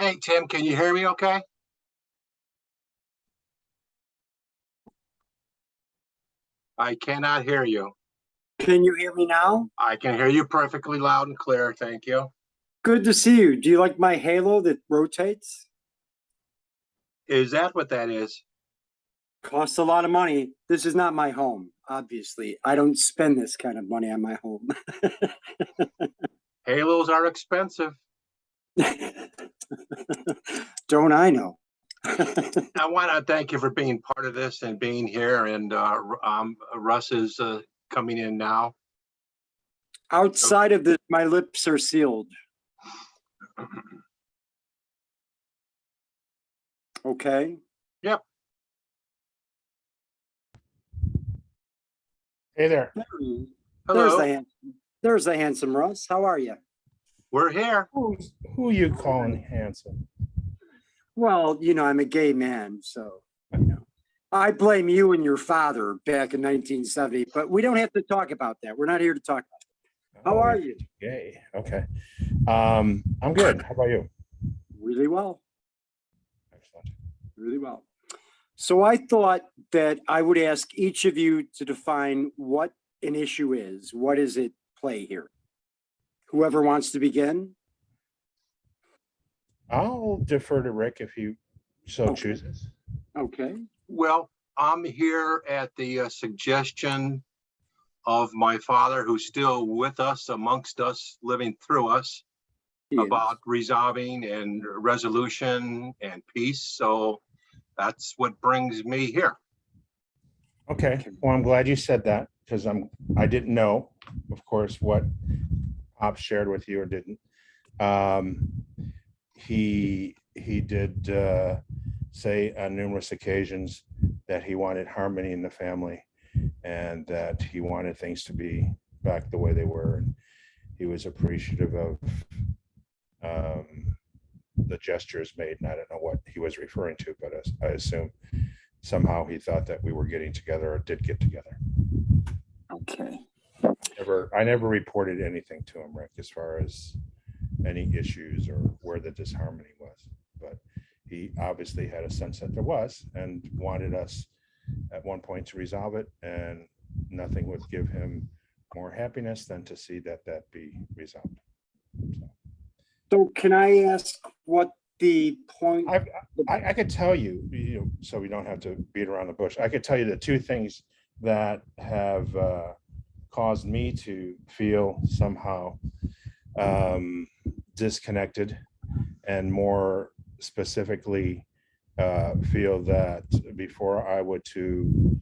Hey, Tim, can you hear me okay? I cannot hear you. Can you hear me now? I can hear you perfectly loud and clear. Thank you. Good to see you. Do you like my halo that rotates? Is that what that is? Costs a lot of money. This is not my home, obviously. I don't spend this kind of money on my home. Halos are expensive. Don't I know? I want to thank you for being part of this and being here. And Russ is coming in now. Outside of this, my lips are sealed. Okay. Yep. Hey there. Hello. There's the handsome Russ. How are you? We're here. Who you calling handsome? Well, you know, I'm a gay man, so, you know, I blame you and your father back in 1970, but we don't have to talk about that. We're not here to talk about it. How are you? Gay. Okay. I'm good. How about you? Really well. Excellent. Really well. So I thought that I would ask each of you to define what an issue is. What is at play here? Whoever wants to begin. I'll defer to Rick if he so Okay. chooses. Okay. Well, I'm here at the suggestion of my father, who's still with us, amongst us, living through us, about resolving and resolution and peace. So that's what brings me here. Okay. Well, I'm glad you said that because I didn't know, of course, what Pop shared with you or didn't. He did say on numerous occasions that he wanted harmony in the family and that he wanted things to be back the way they were. And he was appreciative of the gestures made, and I don't know what he was referring to, but I assume somehow he thought that we were getting together or did get together. Okay. I never reported anything to him, Rick, as far as any issues or where the disharmony was, but he obviously had a sense that there was and wanted us at one point to resolve it, and nothing would give him more happiness than to see that be resolved. So can I ask what the point? I could tell you, so we don't have to beat around the bush. I could tell you the two things that have caused me to feel somehow disconnected, and more specifically feel that before I would to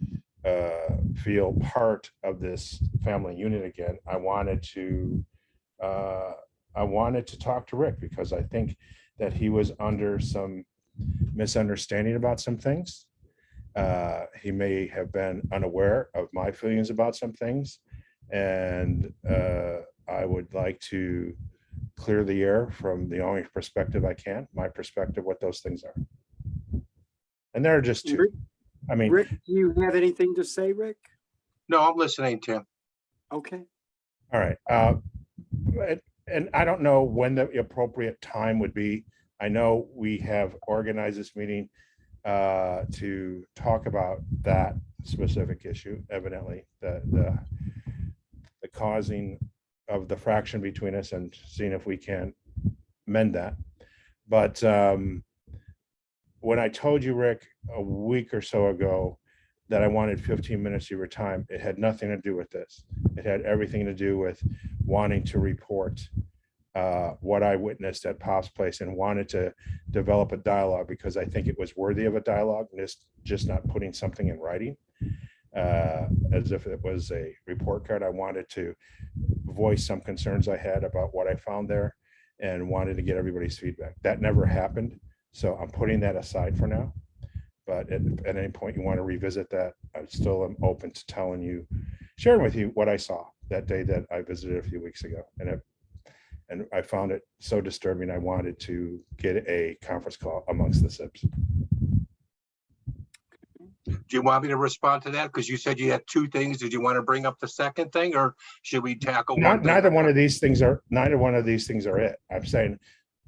feel part of this family unit again, I wanted to talk to Rick, because I think that he was under some misunderstanding about some things. He may have been unaware of my feelings about some things, and I would like to clear the air from the only perspective I can, my perspective, what those things are. And there are just two. Rick, I mean, Rick, do you have anything to say, Rick? No, I'm listening, Tim. Okay. all right. And I don't know when the appropriate time would be. I know we have organized this meeting to talk about that specific issue, evidently, the causing of the fraction between us, and seeing if we can mend that. But when I told you, Rick, a week or so ago that I wanted 15 minutes of your time, it had nothing to do with this. It had everything to do with wanting to report what I witnessed at Pop's place, and wanted to develop a dialogue, because I think it was worthy of a dialogue, and just not putting something in writing as if it was a report card. I wanted to voice some concerns I had about what I found there, and wanted to get everybody's feedback. That never happened, so I'm putting that aside for now. But at any point you want to revisit that, I still am open to sharing with you what I saw that day that I visited a few weeks ago. And I found it so disturbing, I wanted to get a conference call amongst the SIBs. Do you want me to respond to that? Because you said you had two things. Did you want to bring up the second thing, or should we tackle one thing? Neither one of these things are it. I'm saying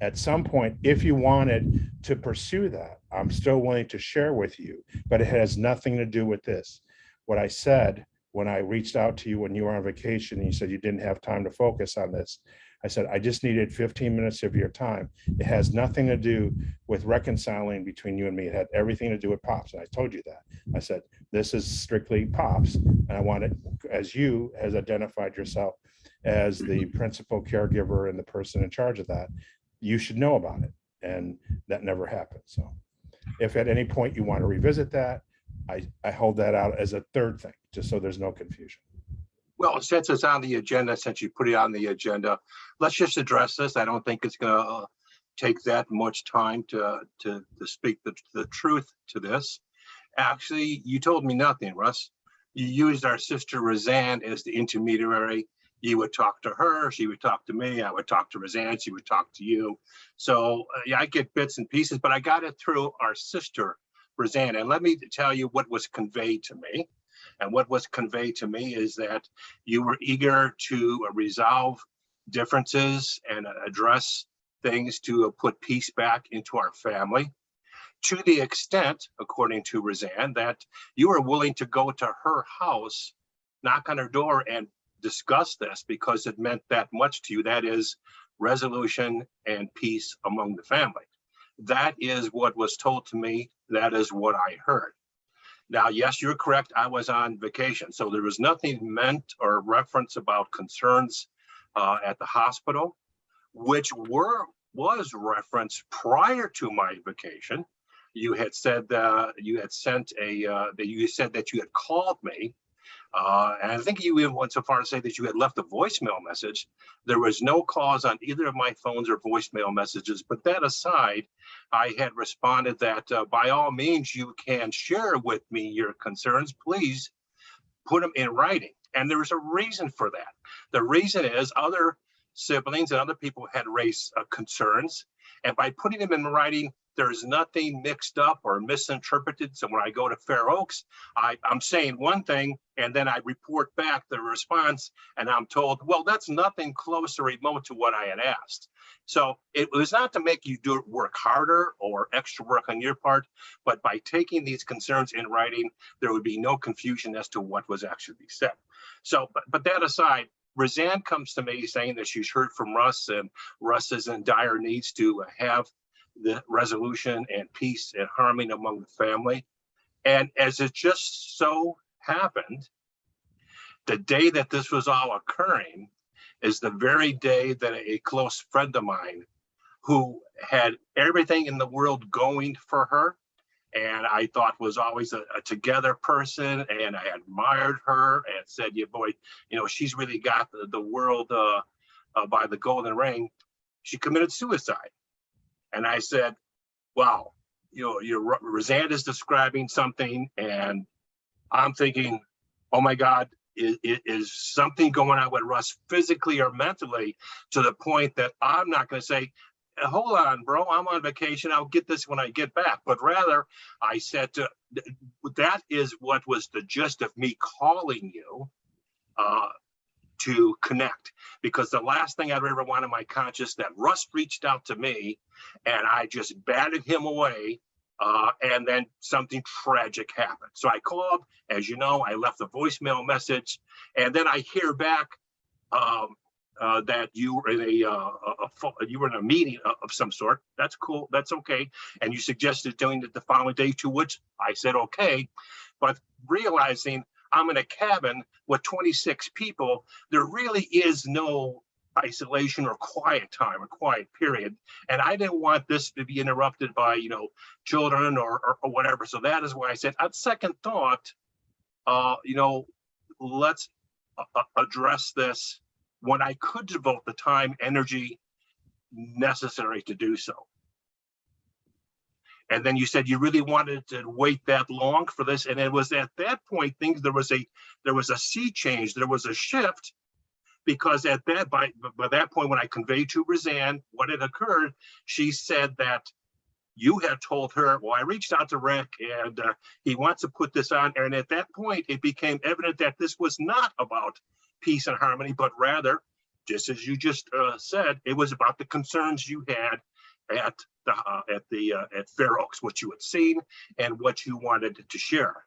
At some point, if you wanted to pursue that, I'm still willing to share with you, but it has nothing to do with this. What I said when I reached out to you when you were on vacation, and you said you didn't have time to focus on this, I said, I just needed 15 minutes of your time. It has nothing to do with reconciling between you and me. It had everything to do with Pops. And I told you that. I said, this is strictly Pops. And I wanted, as you has identified yourself as the principal caregiver and the person in charge of that, you should know about it. And that never happened. So if at any point you want to revisit that, I hold that out as a third thing, just so there's no confusion. Well, since it's on the agenda, since you put it on the agenda, let's just address this. I don't think it's going to take that much time to speak the truth to this. Actually, you told me nothing, Russ. You used our sister Roseanne as the intermediary. You would talk to her, she would talk to me, I would talk to Roseanne, she would talk to you. So yeah, I get bits and pieces, but I got it through our sister Roseanne. And let me tell you what was conveyed to me. And what was conveyed to me is that you were eager to resolve differences and address things to put peace back into our family, to the extent, according to Roseanne, that you were willing to go to her house, knock on her door, and discuss this because it meant that much to you. That is resolution and peace among the family. That is what was told to me. That is what I heard. Now, yes, you're correct. I was on vacation, so there was nothing meant or reference about concerns at the hospital, which was referenced prior to my vacation. You had said you had sent you said that you had called me, and I think you even went so far to say that you had left a voicemail message. There was no calls on either of my phones or voicemail messages. But that aside, I had responded that by all means, you can share with me your concerns. Please put them in writing. And there was a reason for that. The reason is other siblings and other people had raised concerns. And by putting them in writing, there's nothing mixed up or misinterpreted. So when I go to Fair Oaks, I'm saying one thing, and then I report back the response, and I'm told, well, that's nothing close or remote to what I had asked. So it was not to make you work harder or extra work on your part, but by taking these concerns in writing, there would be no confusion as to what was actually said. So, but that aside, Roseanne comes to me saying that she's heard from Russ, and Russ is in dire needs to have the resolution and peace and harmony among the family. And as it just so happened, the day that this was all occurring is the very day that a close friend of mine who had everything in the world going for her, and I thought was always a together person, and I admired her and said, yeah, boy, you know, she's really got the world by the golden ring. She committed suicide. And I said, wow, you know, Roseanne is describing something, and I'm thinking, oh my God, is something going on with Russ physically or mentally to the point that I'm not going to say, hold on, bro, I'm on vacation, I'll get this when I get back. But rather, I said, that is what was the gist of me calling you to connect, because the last thing I'd ever want in my conscience that Russ reached out to me and I just batted him away, and then something tragic happened. So I called, as you know, I left a voicemail message, and then I hear back that you were in a meeting of some sort. That's cool. That's okay. And you suggested doing it the following day, to which I said okay, but realizing I'm in a cabin with 26 people, there really is no isolation or quiet time or quiet period. And I didn't want this to be interrupted by, you know, children or whatever. So that is why I said, on second thought, you know, let's address this when I could devote the time, energy necessary to do so. And then you said you really wanted to wait that long for this. And it was at that point, there was a sea change, there was a shift, because at that, by that point, when I conveyed to Roseanne what had occurred, she said that you had told her, well, I reached out to Rick and he wants to put this on. And at that point, it became evident that this was not about peace and harmony, but rather, just as you just said, it was about the concerns you had at Fair Oaks, what you had seen and what you wanted to share.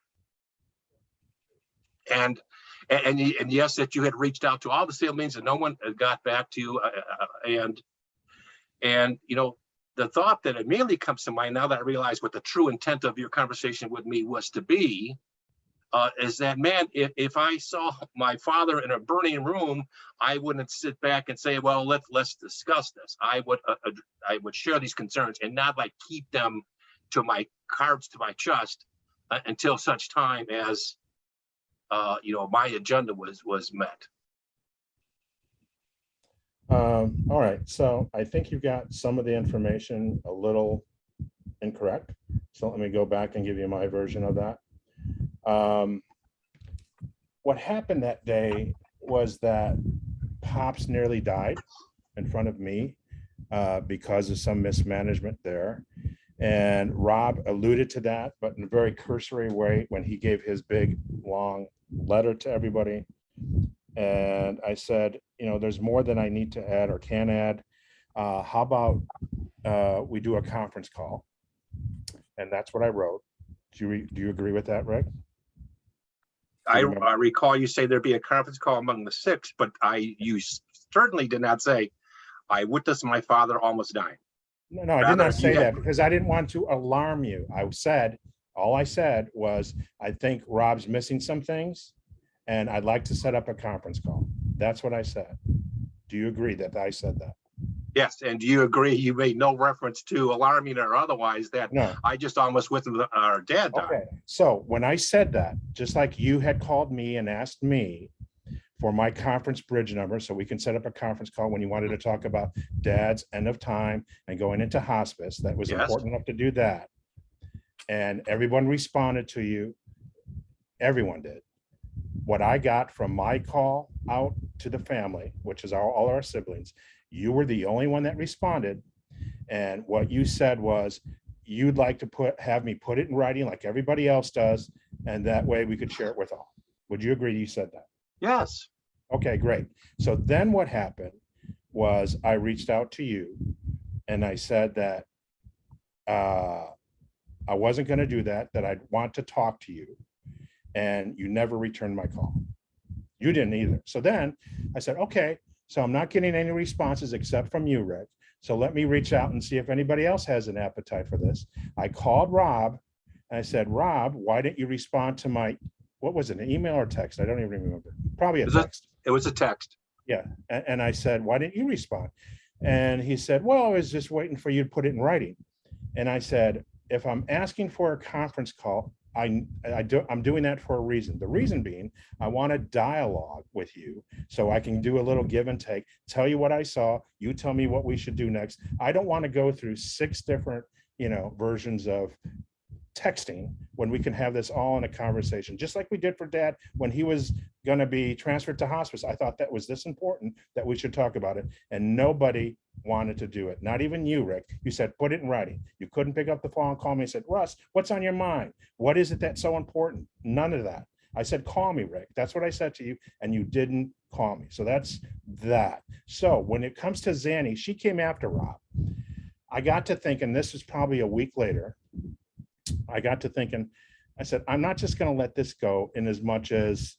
And yes, that you had reached out to all the sale meetings and no one got back to you. And you know, the thought that immediately comes to mind now that I realize what the true intent of your conversation with me was to be, is that, man, if I saw my father in a burning room, I wouldn't sit back and say, well, let's discuss this. I would share these concerns and not like keep them to my cards to my chest until such time as you know, my agenda was met. All right, so I think you've got some of the information a little incorrect. So let me go back and give you my version of that. What happened that day was that Pops nearly died in front of me because of some mismanagement there. And Rob alluded to that, but in a very cursory way when he gave his big, long letter to everybody. And I said, you know, there's more than I need to add or can add. How about we do a conference call? And that's what I wrote. Do you agree with that, Rick? I recall you say there'd be a conference call among the six, but you certainly did not say, I witnessed my father almost dying. No, I did not say that because I didn't want to alarm you. All I said was, I think Rob's missing some things and I'd like to set up a conference call. That's what I said. Do you agree that I said that? Yes, and do you agree you made no reference to alarming or otherwise that No. I just almost with our dad died? Okay, so when I said that, just like you had called me and asked me for my conference bridge number so we can set up a conference call when you wanted to talk about Dad's end of time and going into hospice, that was important enough to do that. And everyone responded to you. Everyone did. What I got from my call out to the family, which is all our siblings, you were the only one that responded. And what you said was you'd like to have me put it in writing like everybody else does. And that way we could share it with all. Would you agree you said that? Yes. Okay, great. So then what happened was I reached out to you and I said that I wasn't going to do that, that I'd want to talk to you. And you never returned my call. You didn't either. So then I said, okay, so I'm not getting any responses except from you, Rick. So let me reach out and see if anybody else has an appetite for this. I called Rob and I said, Rob, why didn't you respond to my, what was it, an email or text? I don't even remember. Probably a text. It was a text. Yeah. And I said, why didn't you respond? And he said, well, I was just waiting for you to put it in writing. And I said, if I'm asking for a conference call, I'm doing that for a reason. The reason being, I want a dialogue with you so I can do a little give and take, tell you what I saw, you tell me what we should do next. I don't want to go through 6 different, versions of texting when we can have this all in a conversation, just like we did for Dad when he was going to be transferred to hospice. I thought that was this important that we should talk about it, and nobody wanted to do it. Not even you, Rick. You said put it in writing. You couldn't pick up the phone and call me and said, Russ, what's on your mind? What is it that's so important? None of that. I said, call me, Rick. That's what I said to you, and you didn't call me. So that's that. So when it comes to Zanny, she came after Rob. I got to thinking, this was probably a week later, I got to thinking, I said, I'm not just going to let this go in as much as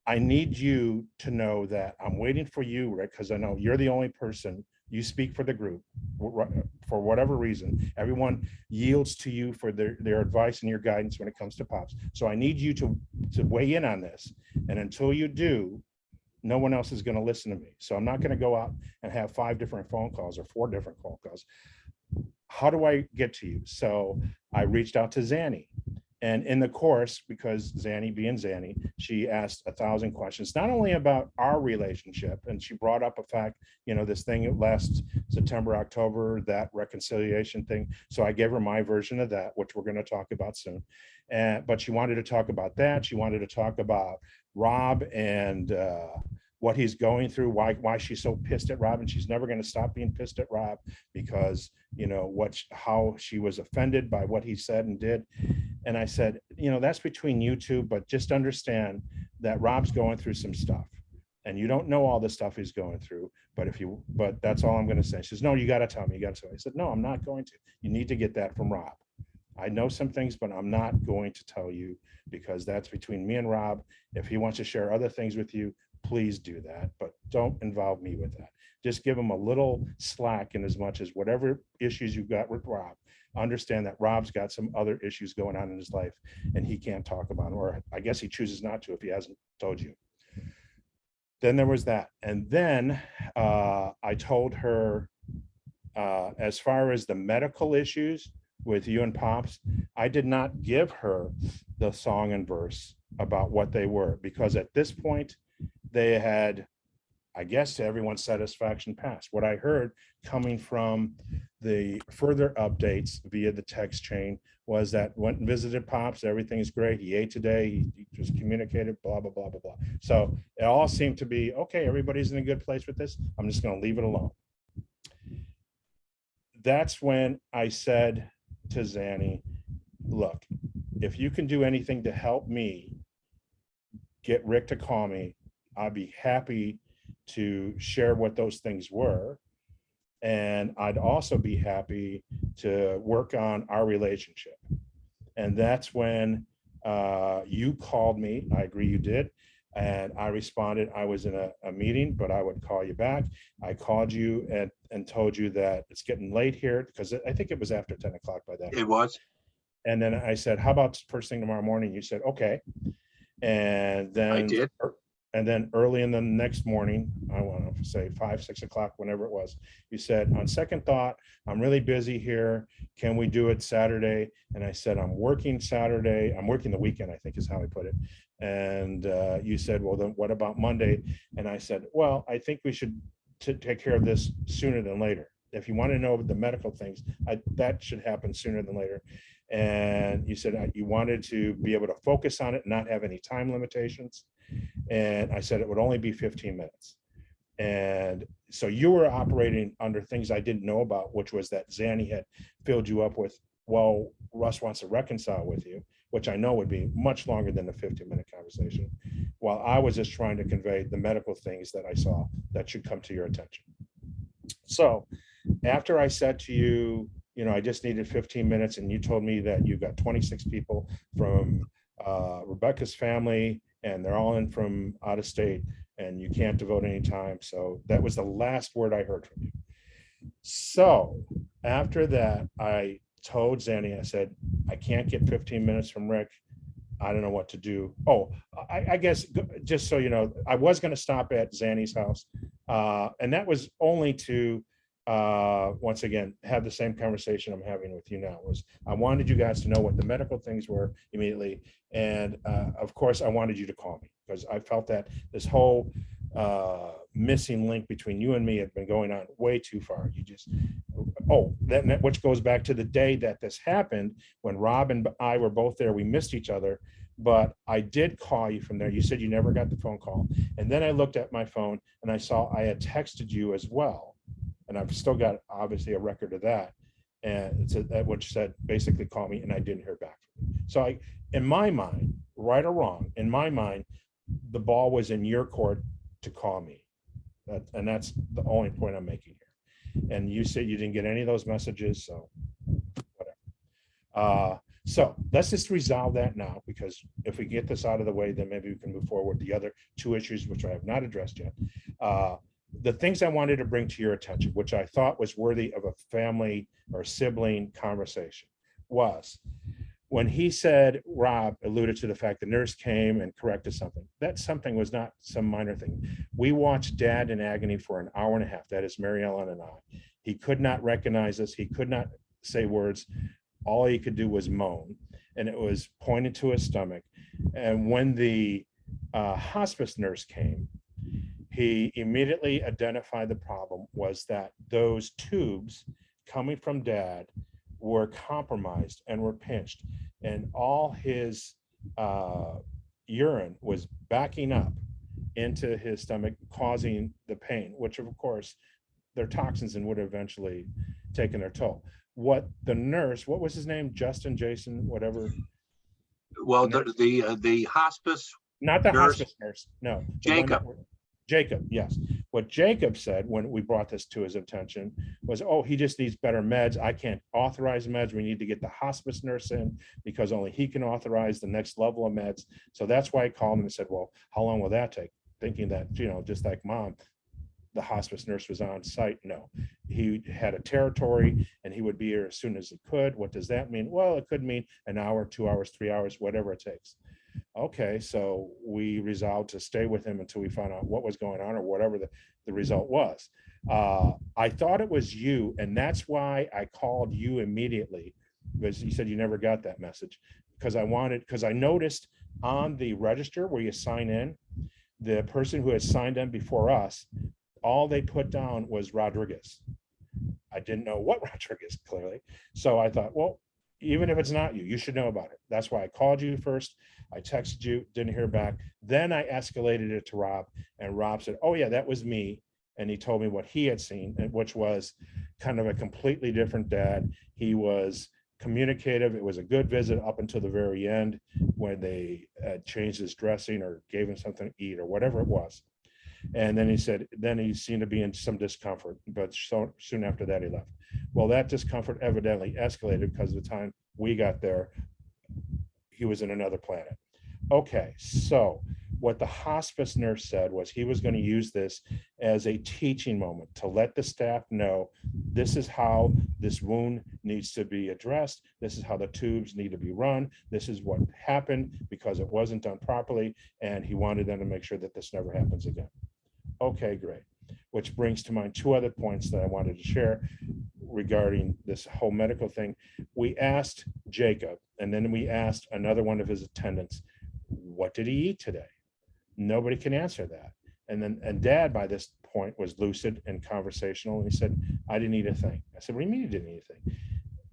I need you to know that I'm waiting for you, Rick, because I know you're the only person, you speak for the group for whatever reason. Everyone yields to you for their advice and your guidance when it comes to Pops. So I need you to weigh in on this. And until you do, no one else is going to listen to me. So I'm not going to go out and have 5 different phone calls or 4 different phone calls. How do I get to you? So I reached out to Zanny, and in the course, because Zanny being Zanny, she asked 1,000 questions, not only about our relationship, and she brought up a fact, this thing last September, October, that reconciliation thing. So I gave her my version of that, which we're going to talk about soon. But she wanted to talk about that. She wanted to talk about Rob and what he's going through, why she's so pissed at Rob, and she's never going to stop being pissed at Rob because how she was offended by what he said and did. And I said, that's between you two, but just understand that Rob's going through some stuff. and you don't know all the stuff he's going through, but that's all I'm going to say. She says, no, you got to tell me, you got to tell me. I said, no, I'm not going to. You need to get that from Rob. I know some things, but I'm not going to tell you because that's between me and Rob. If he wants to share other things with you, please do that, but don't involve me with that. Just give him a little slack in as much as whatever issues you've got with Rob, understand that Rob's got some other issues going on in his life and he can't talk about them, or I guess he chooses not to if he hasn't told you. Then there was that. And then I told her, as far as the medical issues with you and Pops, I did not give her the song and verse about what they were, because at this point they had, I guess to everyone's satisfaction, passed. What I heard coming from the further updates via the text chain was that went and visited Pops, everything's great, he ate today, he just communicated, blah, blah, blah, blah, blah. So it all seemed to be, okay, everybody's in a good place with this, I'm just gonna leave it alone. That's when I said to Zanny, look, if you can do anything to help me get Rick to call me, I'd be happy to share what those things were. And I'd also be happy to work on our relationship. And that's when you called me. I agree you did. And I responded, I was in a meeting, but I would call you back. I called you and told you that it's getting late here, because I think it was after 10 o'clock by then. It was. And then I said, how about first thing tomorrow morning? You said, okay. And then I did. And then early in the next morning, I want to say 5, 6 o'clock, whenever it was, you said, on second thought, I'm really busy here. Can we do it Saturday? And I said, I'm working Saturday. I'm working the weekend, I think is how I put it. And you said, well, then what about Monday? And I said, well, I think we should take care of this sooner than later. If you want to know the medical things, that should happen sooner than later. And you said you wanted to be able to focus on it and not have any time limitations. And I said it would only be 15 minutes. And so you were operating under things I didn't know about, which was that Zanny had filled you up with, well, Russ wants to reconcile with you, which I know would be much longer than the 15-minute conversation, while I was just trying to convey the medical things that I saw that should come to your attention. So after I said to you, you know, I just needed 15 minutes, and you told me that you got 26 people from Rebecca's family, and they're all in from out of state, and you can't devote any time. So that was the last word I heard from you. So after that, I told Zanny, I said, I can't get 15 minutes from Rick. I don't know what to do. Oh, I guess, just so you know, I was going to stop at Zanny's house. And that was only to, once again, have the same conversation I'm having with you now. Was I wanted you guys to know what the medical things were immediately. And of course, I wanted you to call me, because I felt that this whole missing link between you and me had been going on way too far. You just, which goes back to the day that this happened, when Rob and I were both there. We missed each other, but I did call you from there. You said you never got the phone call. And then I looked at my phone and I saw I had texted you as well. And I've still got obviously a record of that. And it's which said basically call me, and I didn't hear back from you. So in my mind, right or wrong, in my mind, the ball was in your court to call me. And that's the only point I'm making here. And you said you didn't get any of those messages, so whatever. So let's just resolve that now, because if we get this out of the way, then maybe we can move forward with the other two issues, which I have not addressed yet. The things I wanted to bring to your attention, which I thought was worthy of a family or sibling conversation, was when he said, Rob alluded to the fact the nurse came and corrected something. That something was not some minor thing. We watched Dad in agony for an hour and a half. That is Mary Ellen and I. He could not recognize us. He could not say words. All he could do was moan, and it was pointed to his stomach. And when the hospice nurse came, he immediately identified the problem was that those tubes coming from Dad were compromised and were pinched, and all his urine was backing up into his stomach, causing the pain, which of course their toxins and would have eventually taken their toll. What the nurse, what was his name? Justin, Jason, whatever. Well, the hospice, not the nurse, hospice nurse, no. Jacob. Jacob, yes. What Jacob said when we brought this to his attention was, oh, he just needs better meds. I can't authorize meds. We need to get the hospice nurse in because only he can authorize the next level of meds. So that's why I called him and said, well, how long will that take? Thinking that, you know, just like mom, the hospice nurse was on site. No, he had a territory and he would be here as soon as he could. What does that mean? Well, it could mean an hour, 2 hours, 3 hours, whatever it takes. Okay, so we resolved to stay with him until we found out what was going on or whatever the result was. I thought it was you, and that's why I called you immediately, because you said you never got that message, because I noticed on the register where you sign in, the person who had signed in before us, all they put down was Rodriguez. I didn't know what Rodriguez, clearly. So I thought, well, even if it's not you, you should know about it. That's why I called you first. I texted you, didn't hear back. Then I escalated it to Rob, and Rob said, oh yeah, that was me. And he told me what he had seen, which was kind of a completely different dad. He was communicative. It was a good visit up until the very end when they changed his dressing or gave him something to eat or whatever it was. And then he said, then he seemed to be in some discomfort, but so soon after that he left. Well, that discomfort evidently escalated because of the time we got there, he was in another planet. Okay, so what the hospice nurse said was he was going to use this as a teaching moment to let the staff know this is how this wound needs to be addressed. This is how the tubes need to be run. This is what happened because it wasn't done properly. And he wanted them to make sure that this never happens again. Okay, great. Which brings to mind two other points that I wanted to share regarding this whole medical thing. We asked Jacob, and then we asked another one of his attendants, what did he eat today? Nobody can answer that. And Dad, by this point, was lucid and conversational, and he said, I didn't eat a thing. I said, what do you mean you didn't eat a thing?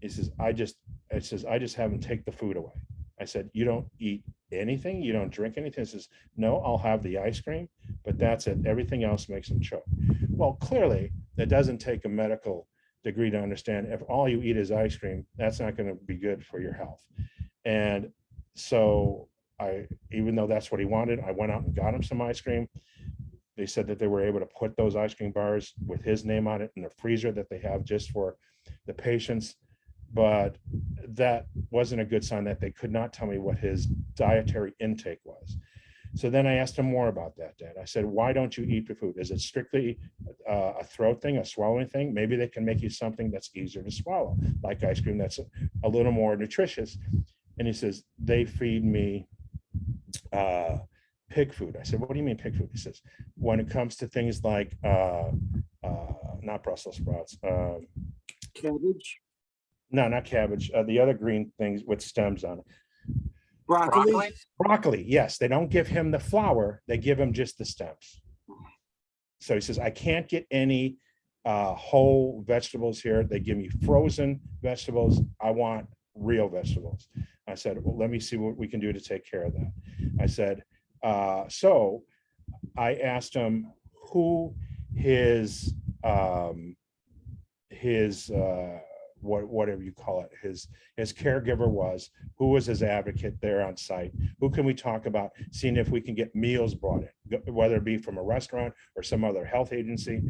He says, I just have him take the food away. I said, you don't eat anything? You don't drink anything? He says, no, I'll have the ice cream, but that's it. Everything else makes him choke. Well, clearly, it doesn't take a medical degree to understand if all you eat is ice cream, that's not going to be good for your health. And so even though that's what he wanted, I went out and got him some ice cream. They said that they were able to put those ice cream bars with his name on it in the freezer that they have just for the patients. But that wasn't a good sign that they could not tell me what his dietary intake was. So then I asked him more about that, Dad. I said, why don't you eat the food? Is it strictly a throat thing, a swallowing thing? Maybe they can make you something that's easier to swallow, like ice cream that's a little more nutritious. And he says, they feed me pig food. I said, what do you mean pig food? He says, when it comes to things like, not Brussels sprouts. Cabbage? No, not cabbage. The other green things with stems on it. Broccoli? Broccoli, yes. They don't give him the flower. They give him just the stems. So he says, I can't get any whole vegetables here. They give me frozen vegetables. I want real vegetables. I said, well, let me see what we can do to take care of that. I said, so I asked him who his whatever you call it, his caregiver was, who was his advocate there on site, who can we talk about, seeing if we can get meals brought in, whether it be from a restaurant or some other health agency.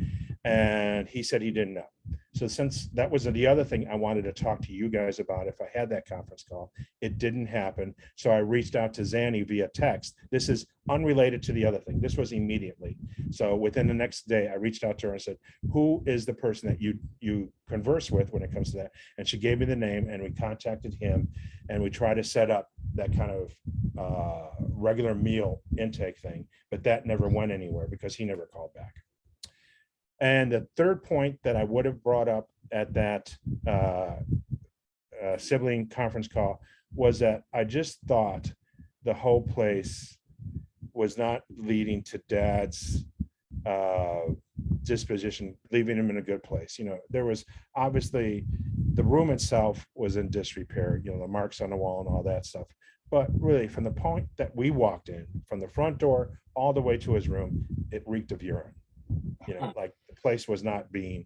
And he said he didn't know. So since that was the other thing I wanted to talk to you guys about, if I had that conference call, it didn't happen. So I reached out to Zanny via text. This is unrelated to the other thing. This was immediately. So within the next day, I reached out to her and said, who is the person that you converse with when it comes to that? And she gave me the name, and we contacted him, and we tried to set up that kind of regular meal intake thing, but that never went anywhere because he never called back. And the third point that I would have brought up at that sibling conference call was that I just thought the whole place was not leading to Dad's disposition, leaving him in a good place. You know, there was obviously the room itself was in disrepair, you know, the marks on the wall and all that stuff. But really, from the point that we walked in, from the front door all the way to his room, it reeked of urine. You know, like the place was not being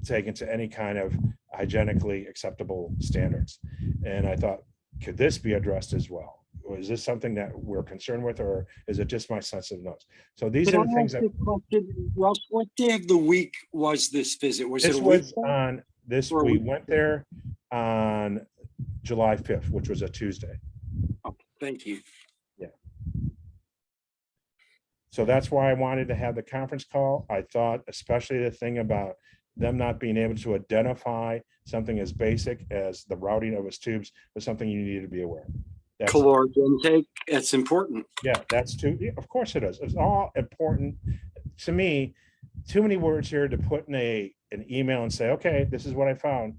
taken to any kind of hygienically acceptable standards. And I thought, could this be addressed as well? is this something that we're concerned with, or is it just my sensitive notes? So these Can are the I things ask that, a question, Russ? What day of the week was this visit? Was it this a was weekend? on this, Or a we week- went there on July 5th, which was a Tuesday. Okay, thank you. So that's why I wanted to have the conference call. I thought, especially the thing about them not being able to identify something as basic as the routing of his tubes was something you needed to be aware of. That's, Caloric intake, that's important. yeah, that's too, yeah, of course it is. It's all important. To me, too many words here to put in an email and say, okay, this is what I found.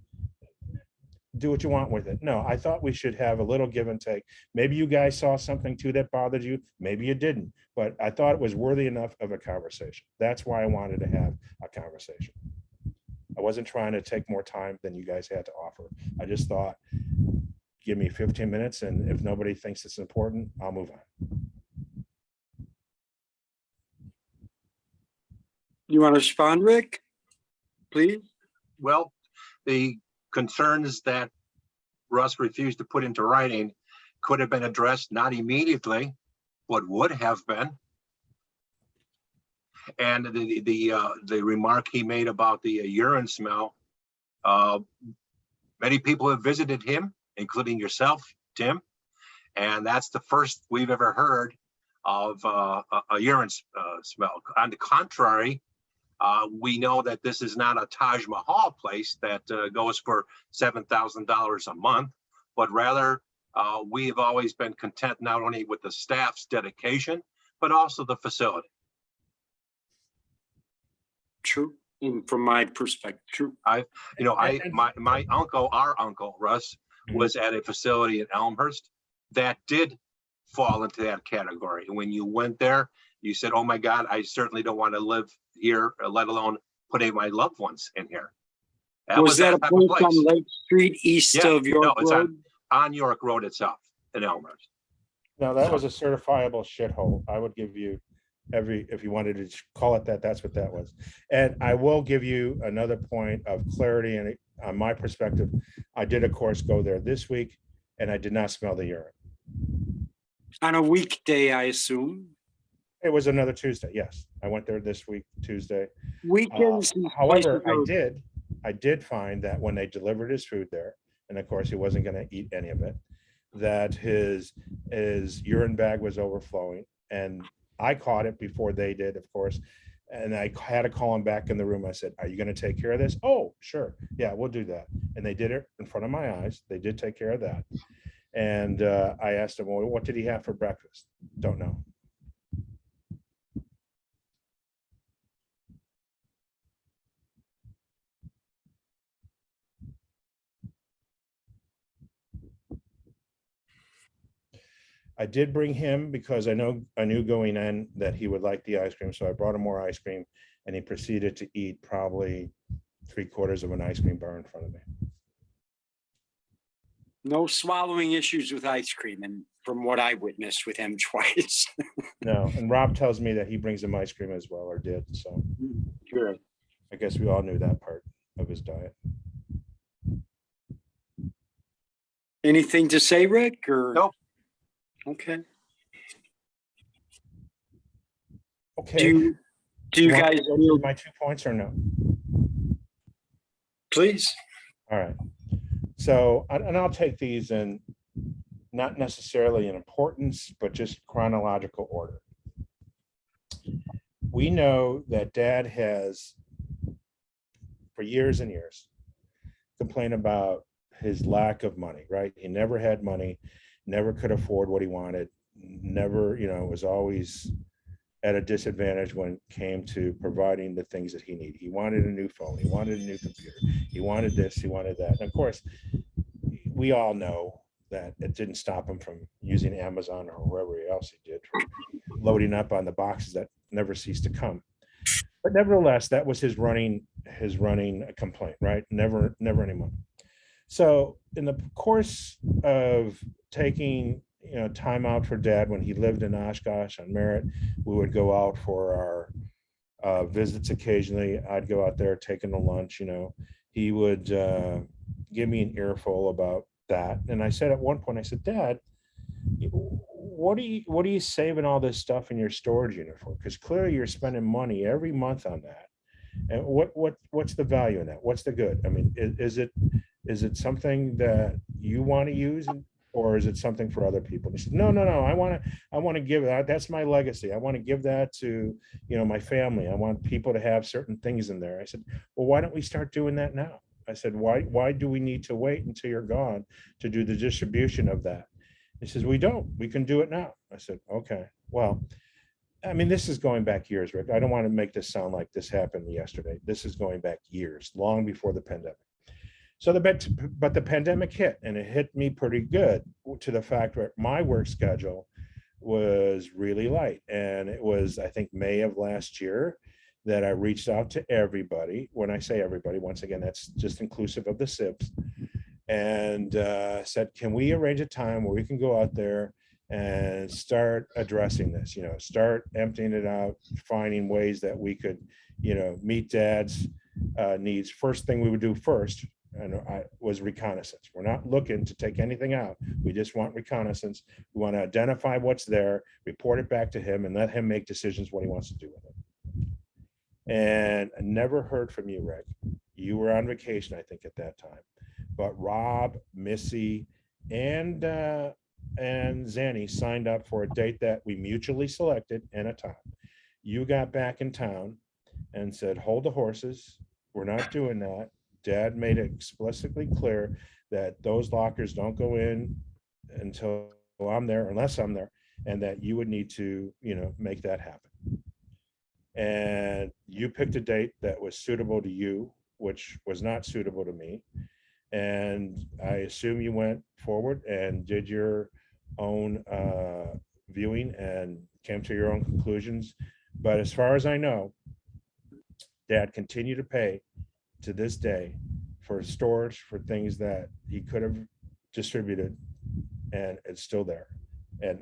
Do what you want with it. No, I thought we should have a little give and take. Maybe you guys saw something too that bothered you. Maybe you didn't, but I thought it was worthy enough of a conversation. That's why I wanted to have a conversation. I wasn't trying to take more time than you guys had to offer. I just thought, give me 15 minutes, and if nobody thinks it's important, I'll move on. You want to respond, Rick? Please? Well, the concerns that Russ refused to put into writing could have been addressed not immediately, but would have been. And the remark he made about the urine smell, many people have visited him, including yourself, Tim, and that's the first we've ever heard of a urine smell. On the contrary, we know that this is not a Taj Mahal place that goes for $7,000 a month, but rather we have always been content not only with the staff's dedication, but also the facility. True. And from my perspective, true. My uncle, our uncle Russ, was at a facility in Elmhurst that did fall into that category. And when you went there, you said, "Oh my God, I certainly don't want to live here, let alone putting my loved ones in here." Was that a type of place on Lake Street east Yeah, of York no, it's Road? on York Road itself in Elmhurst. No, that was a certifiable shithole. I would give you if you wanted to call it that, that's what that was. And I will give you another point of clarity. And on my perspective, I did, of course, go there this week, and I did not smell the urine. On a weekday, I assume. It was another Tuesday. Yes, I went there this week, Tuesday. Weekends. However, I did find that when they delivered his food there, and of course he wasn't going to eat any of it, that his urine bag was overflowing, and I caught it before they did, of course. And I had to call him back in the room. I said, "Are you going to take care of this?" "Oh, sure. Yeah, we'll do that." And they did it in front of my eyes. They did take care of that. And I asked him, "Well, what did he have for breakfast?" "Don't know." I did bring him because I knew going in that he would like the ice cream. So I brought him more ice cream, and he proceeded to eat probably 3/4 of an ice cream bar in front of me. No swallowing issues with ice cream, and from what I witnessed with him twice. No, and Rob tells me that he brings him ice cream as well, or did. So Good. I guess we all knew that part of his diet. Anything to say, Rick? Or Nope. Okay. Okay. Do you Want me guys to go through my 2 points or no? please? All right. So, and I'll take these in not necessarily in importance, but just chronological order. We know that Dad has, for years and years, complained about his lack of money, right? He never had money, never could afford what he wanted, never, was always at a disadvantage when it came to providing the things that he needed. He wanted a new phone, he wanted a new computer, he wanted this, he wanted that. And of course, we all know that it didn't stop him from using Amazon or wherever else he did, loading up on the boxes that never ceased to come. But nevertheless, that was his running complaint, right? Never any money. So in the course of taking time out for Dad when he lived in Oshkosh on Merritt, we would go out for our visits occasionally. I'd go out there taking a lunch. He would give me an earful about that. And I said at one point, I said, "Dad, what are you saving all this stuff in your storage unit for? Because clearly you're spending money every month on that. And what's the value in that? What's the good? I mean, is it something that you want to use, or is it something for other people? He said, no. I want to give that. That's my legacy. I want to give that to, my family. I want people to have certain things in there. I said, well, why don't we start doing that now? I said, why do we need to wait until you're gone to do the distribution of that? He says, we can do it now. I said, okay, well, I mean, this is going back years, Rick. I don't want to make this sound like this happened yesterday. This is going back years, long before the pandemic. So but the pandemic hit, and it hit me pretty good, to the fact that my work schedule was really light. And it was, I think, May of last year that I reached out to everybody. When I say everybody, once again, that's just inclusive of the SIBs, and said, can we arrange a time where we can go out there and start addressing this, start emptying it out, finding ways that we could, meet Dad's needs. First thing we would do first, was reconnaissance. We're not looking to take anything out. We just want reconnaissance. We want to identify what's there, report it back to him, and let him make decisions what he wants to do with it. And I never heard from you, Rick. You were on vacation, I think, at that time. But Rob, Missy, and Zanny signed up for a date that we mutually selected and a time. You got back in town and said, hold the horses. We're not doing that. Dad made it explicitly clear that those lockers don't go in until I'm there, unless I'm there, and that you would need to, make that happen. And you picked a date that was suitable to you, which was not suitable to me. And I assume you went forward and did your own viewing and came to your own conclusions. But as far as I know, Dad continued to pay to this day for storage for things that he could have distributed, and it's still there. And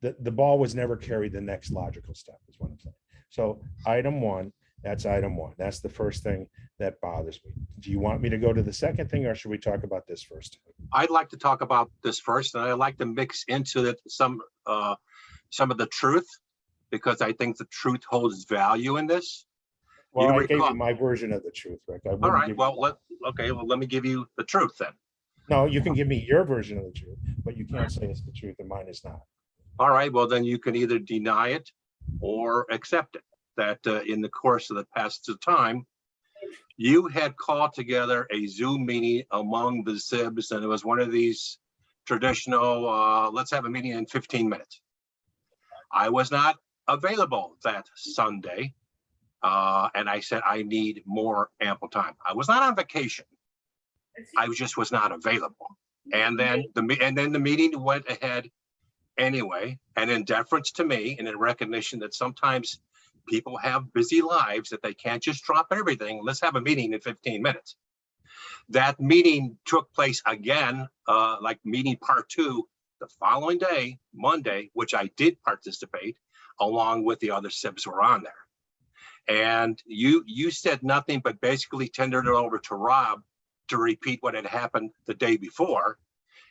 the ball was never carried the next logical step, is what I'm saying. So item one, that's item one. That's the first thing that bothers me. Do you want me to go to the second thing, or should we talk about this first? I'd like to talk about this first, and I'd like to mix into it some of the truth, because I think the truth holds value in this. Well, I gave you my version of the truth, Rick. All right. Well, let me give you the truth then. No, you can give me your version of the truth, but you can't say it's the truth and mine is not. All right. Well, then you can either deny it or accept it. That in the course of the passage of time, you had called together a Zoom meeting among the SIBs, and it was one of these traditional, let's have a meeting in 15 minutes. I was not available that Sunday. And I said, I need more ample time. I was not on vacation. I just was not available. And then the meeting went ahead anyway. And in deference to me, and in recognition that sometimes people have busy lives, that they can't just drop everything. Let's have a meeting in 15 minutes. That meeting took place again, like meeting part 2, the following day, Monday, which I did participate along with the other SIBs who were on there. And you said nothing, but basically tendered it over to Rob to repeat what had happened the day before.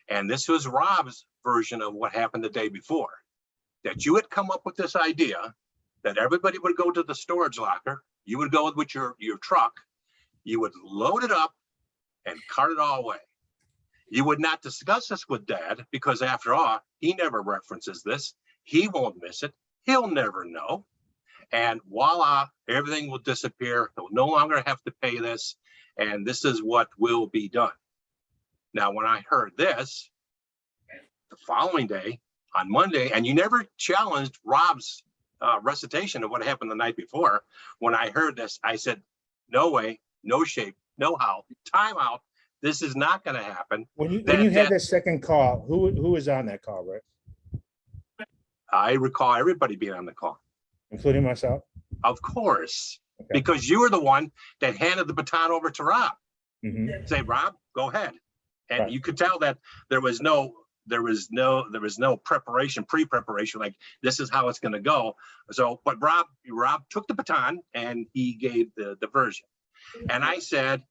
And this was Rob's version of what happened the day before, that you had come up with this idea that everybody would go to the storage locker. You would go with your truck. You would load it up and cart it all away. You would not discuss this with Dad, because after all, he never references this. He won't miss it. He'll never know. And voila, everything will disappear. He'll no longer have to pay this. And this is what will be done. Now, when I heard this, the following day, on Monday, and you never challenged Rob's recitation of what happened the night before. When I heard this, I said, no way, no shape, no how, time out. This is not going to happen. When you had that second call, who was on that call, Rick? I recall everybody being on the call. Including myself? Of course, okay. Because you were the one that handed the baton over to Rob. Mm-hmm. Say, Rob, go ahead. And right. You could tell that there was no pre-preparation, like this is how it's going to go. So, but Rob took the baton and he gave the version. And I said,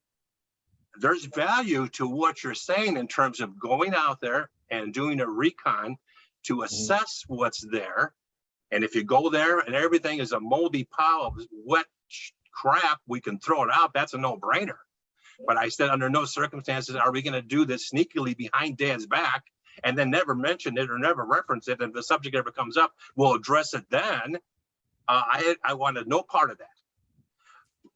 there's value to what you're saying in terms of going out there and doing a recon, to assess what's there. And if you go there and everything is a moldy pile of wet crap, we can throw it out. That's a no-brainer. But I said, under no circumstances are we going to do this sneakily behind Dad's back and then never mention it or never reference it. And if the subject ever comes up, we'll address it then. I wanted no part of that.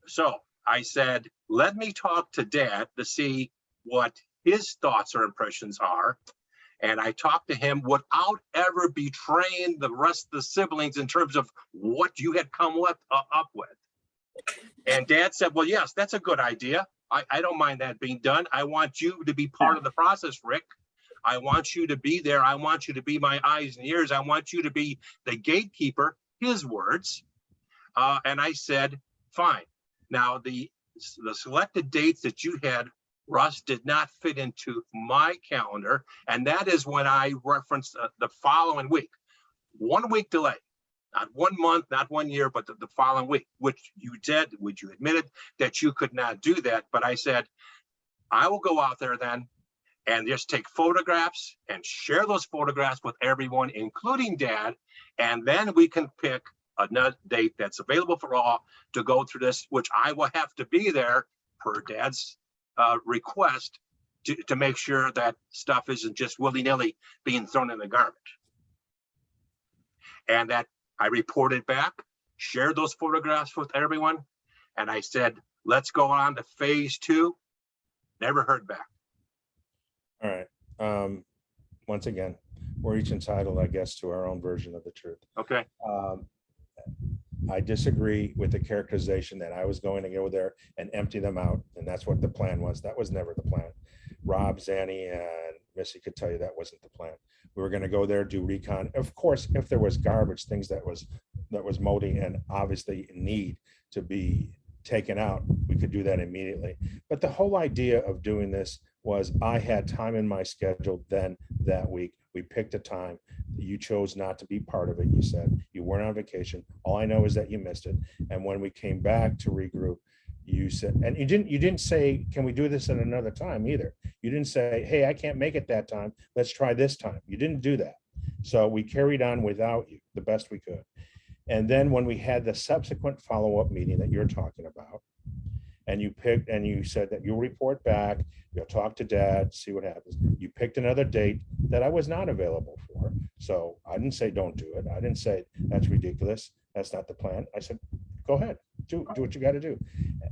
So I said, let me talk to Dad to see what his thoughts or impressions are. And I talked to him without ever betraying the rest of the siblings in terms of what you had come up with. And Dad said, well, yes, that's a good idea. I don't mind that being done. I want you to be part of the process, Rick. I want you to be there. I want you to be my eyes and ears. I want you to be the gatekeeper, his words. And I said, fine. Now, the selected dates that you had, Russ, did not fit into my calendar. And that is when I referenced the following week. 1 week delay. Not 1 month, not 1 year, but the following week, which you did, which you admitted that you could not do that. But I said, I will go out there then and just take photographs and share those photographs with everyone, including Dad. And then we can pick another date that's available for all to go through this, which I will have to be there per Dad's request to make sure that stuff isn't just willy-nilly being thrown in the garbage. And that I reported back, shared those photographs with everyone, and I said, let's go on to phase 2. Never heard back. All right. Once again, we're each entitled, I guess, to our own version of the truth. Okay. I disagree with the characterization that I was going to go there and empty them out, and that's what the plan was. That was never the plan. Rob, Zanny, and Missy could tell you that wasn't the plan. We were going to go there, do recon. Of course, if there was garbage, things that was moldy and obviously in need to be taken out, we could do that immediately. But the whole idea of doing this was I had time in my schedule then that week. We picked a time. You chose not to be part of it. You said you weren't on vacation. All I know is that you missed it. And when we came back to regroup, you said, and you didn't say, can we do this at another time either? You didn't say, hey, I can't make it that time. Let's try this time. You didn't do that. So we carried on without you the best we could. And then when we had the subsequent follow-up meeting that you're talking about, and you picked, and you said that you'll report back, you'll talk to Dad, see what happens. You picked another date that I was not available for. So I didn't say, don't do it. I didn't say, that's ridiculous. That's not the plan. I said, go ahead, do what you got to do.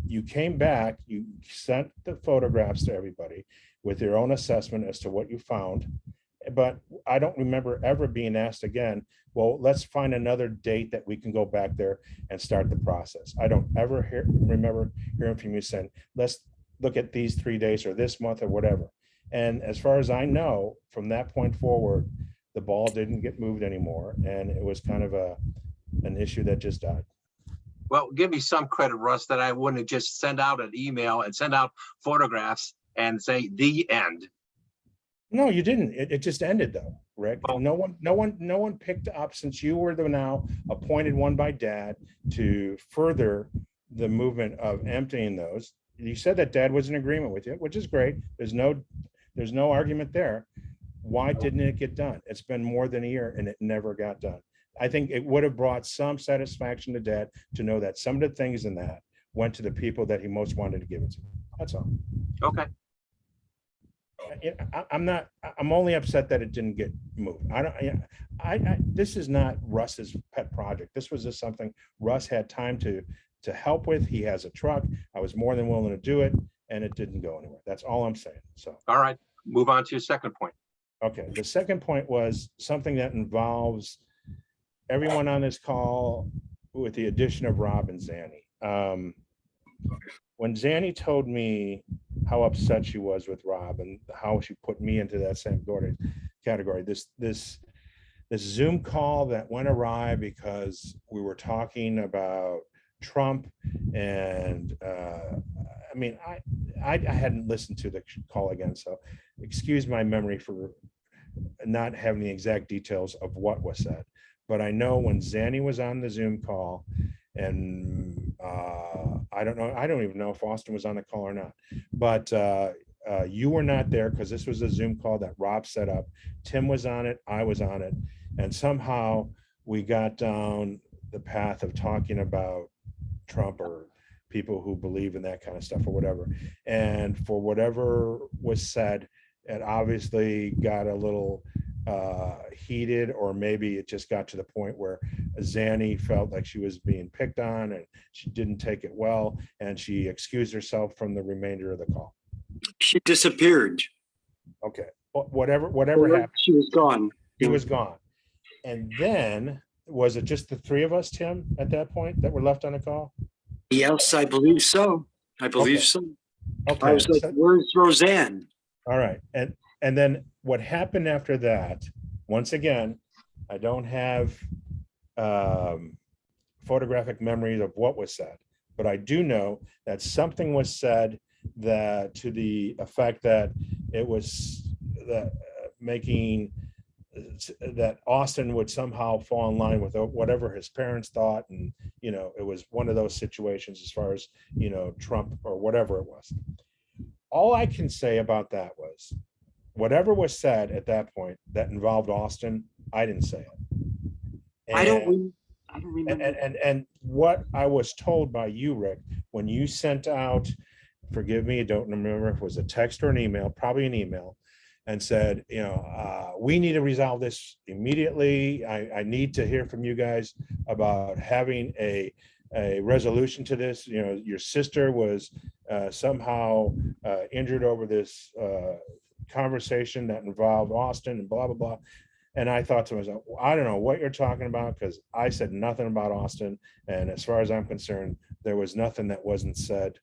You came back, you sent the photographs to everybody with your own assessment as to what you found. But I don't remember ever being asked again, well, let's find another date that we can go back there and start the process. I don't ever remember hearing from you saying, let's look at these 3 days or this month or whatever. And as far as I know, from that point forward, the ball didn't get moved anymore. And it was kind of an issue that just died. Well, give me some credit, Russ, that I wouldn't have just sent out an email and send out photographs and say the end. No, you didn't. It just ended though, Rick. Oh. No one picked up, since you were the now appointed one by Dad to further the movement of emptying those. You said that Dad was in agreement with you, which is great. There's no argument there. Why didn't it get done? It's been more than a year and it never got done. I think it would have brought some satisfaction to Dad to know that some of the things in that went to the people that he most wanted to give it to. That's all. Okay. I'm only upset that it didn't get moved. This is not Russ's pet project. This was just something Russ had time to help with. He has a truck. I was more than willing to do it, and it didn't go anywhere. That's all I'm saying. So, all right, move on to your second point. Okay, the second point was something that involves everyone on this call, with the addition of Rob and Zanny. When Zanny told me how upset she was with Rob and how she put me into that same category, this Zoom call that went awry because we were talking about Trump, and I mean, I hadn't listened to the call again, so excuse my memory for not having the exact details of what was said. But I know when Zanny was on the Zoom call, and I don't even know if Austin was on the call or not, but you were not there because this was a Zoom call that Rob set up. Tim was on it, I was on it, and somehow we got down the path of talking about Trump or people who believe in that kind of stuff or whatever. And for whatever was said, it obviously got a little heated, or maybe it just got to the point where Zanny felt like she was being picked on and she didn't take it well, and she excused herself from the remainder of the call. She disappeared. Okay, whatever happened, She was gone. he was gone. And then, was it just the three of us, Tim, at that point that were left on the call? Yes, I believe so. I believe Okay. so. Okay, I was like, so- where's Roseanne? all right, and then what happened after that? Once again, I don't have photographic memories of what was said, but I do know that something was said that to the effect that it was that making that Austin would somehow fall in line with whatever his parents thought, and it was one of those situations as far as Trump or whatever it was. All I can say about that was whatever was said at that point that involved Austin, I didn't say it. I don't remember. And what I was told by you, Rick, when you sent out, forgive me, I don't remember if it was a text or an email, probably an email, and said, we need to resolve this immediately. I need to hear from you guys about having a resolution to this. Your sister was somehow injured over this conversation that involved Austin and blah, blah, blah. And I thought to myself, I don't know what you're talking about, because I said nothing about Austin. And as far as I'm concerned, there was nothing that wasn't said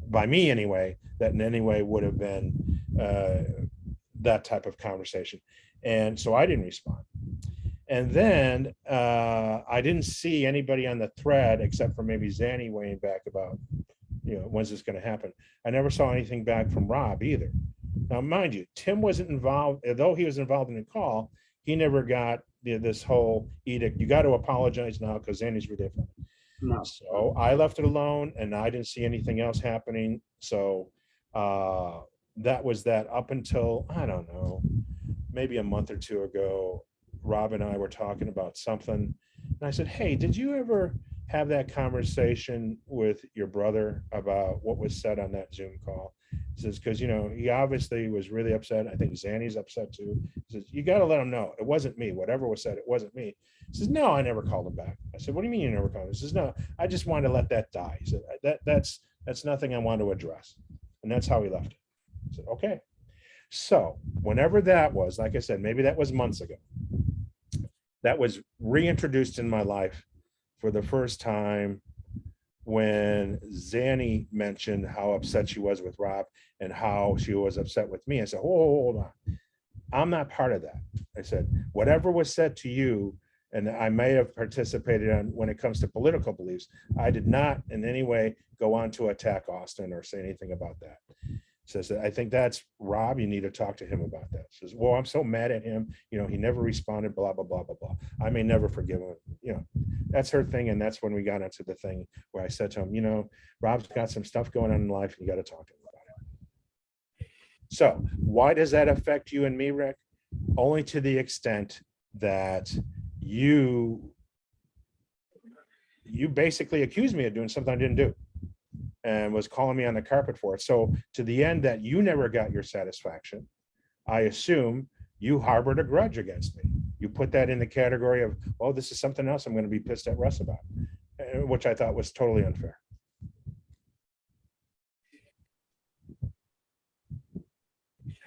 by me anyway, that in any way would have been that type of conversation. And so I didn't respond. And then I didn't see anybody on the thread except for maybe Zanny weighing back about, when's this going to happen? I never saw anything back from Rob either. Now, mind you, Tim wasn't involved, although he was involved in the call, he never got this whole edict. You got to apologize now because Zanny's ridiculous. No. So I left it alone, and I didn't see anything else happening. So that was that up until, I don't know, maybe a month or two ago. Rob and I were talking about something, and I said, hey, did you ever have that conversation with your brother about what was said on that Zoom call? He says, because he obviously was really upset. I think Zanny's upset too. He says, you got to let him know it wasn't me. Whatever was said, it wasn't me. He says, no, I never called him back. I said, what do you mean you never called him? He says, no, I just wanted to let that die. He said, that's nothing I want to address. And that's how he left it. I said, okay. So whenever that was, like I said, maybe that was months ago, that was reintroduced in my life for the first time when Zanny mentioned how upset she was with Rob and how she was upset with me. I said, hold on. I'm not part of that. I said, whatever was said to you, and I may have participated on when it comes to political beliefs, I did not in any way go on to attack Austin or say anything about that. Says, I think that's Rob, you need to talk to him about that. Says, well, I'm so mad at him, he never responded, blah, blah, blah, blah, blah. I may never forgive him. That's her thing. And that's when we got into the thing where I said to him, Rob's got some stuff going on in life, and you got to talk to him about it. So why does that affect you and me, Rick? Only to the extent that you basically accused me of doing something I didn't do, and was calling me on the carpet for it. So to the end that you never got your satisfaction, I assume you harbored a grudge against me. You put that in the category of, oh, this is something else I'm going to be pissed at Russ about, which I thought was totally unfair.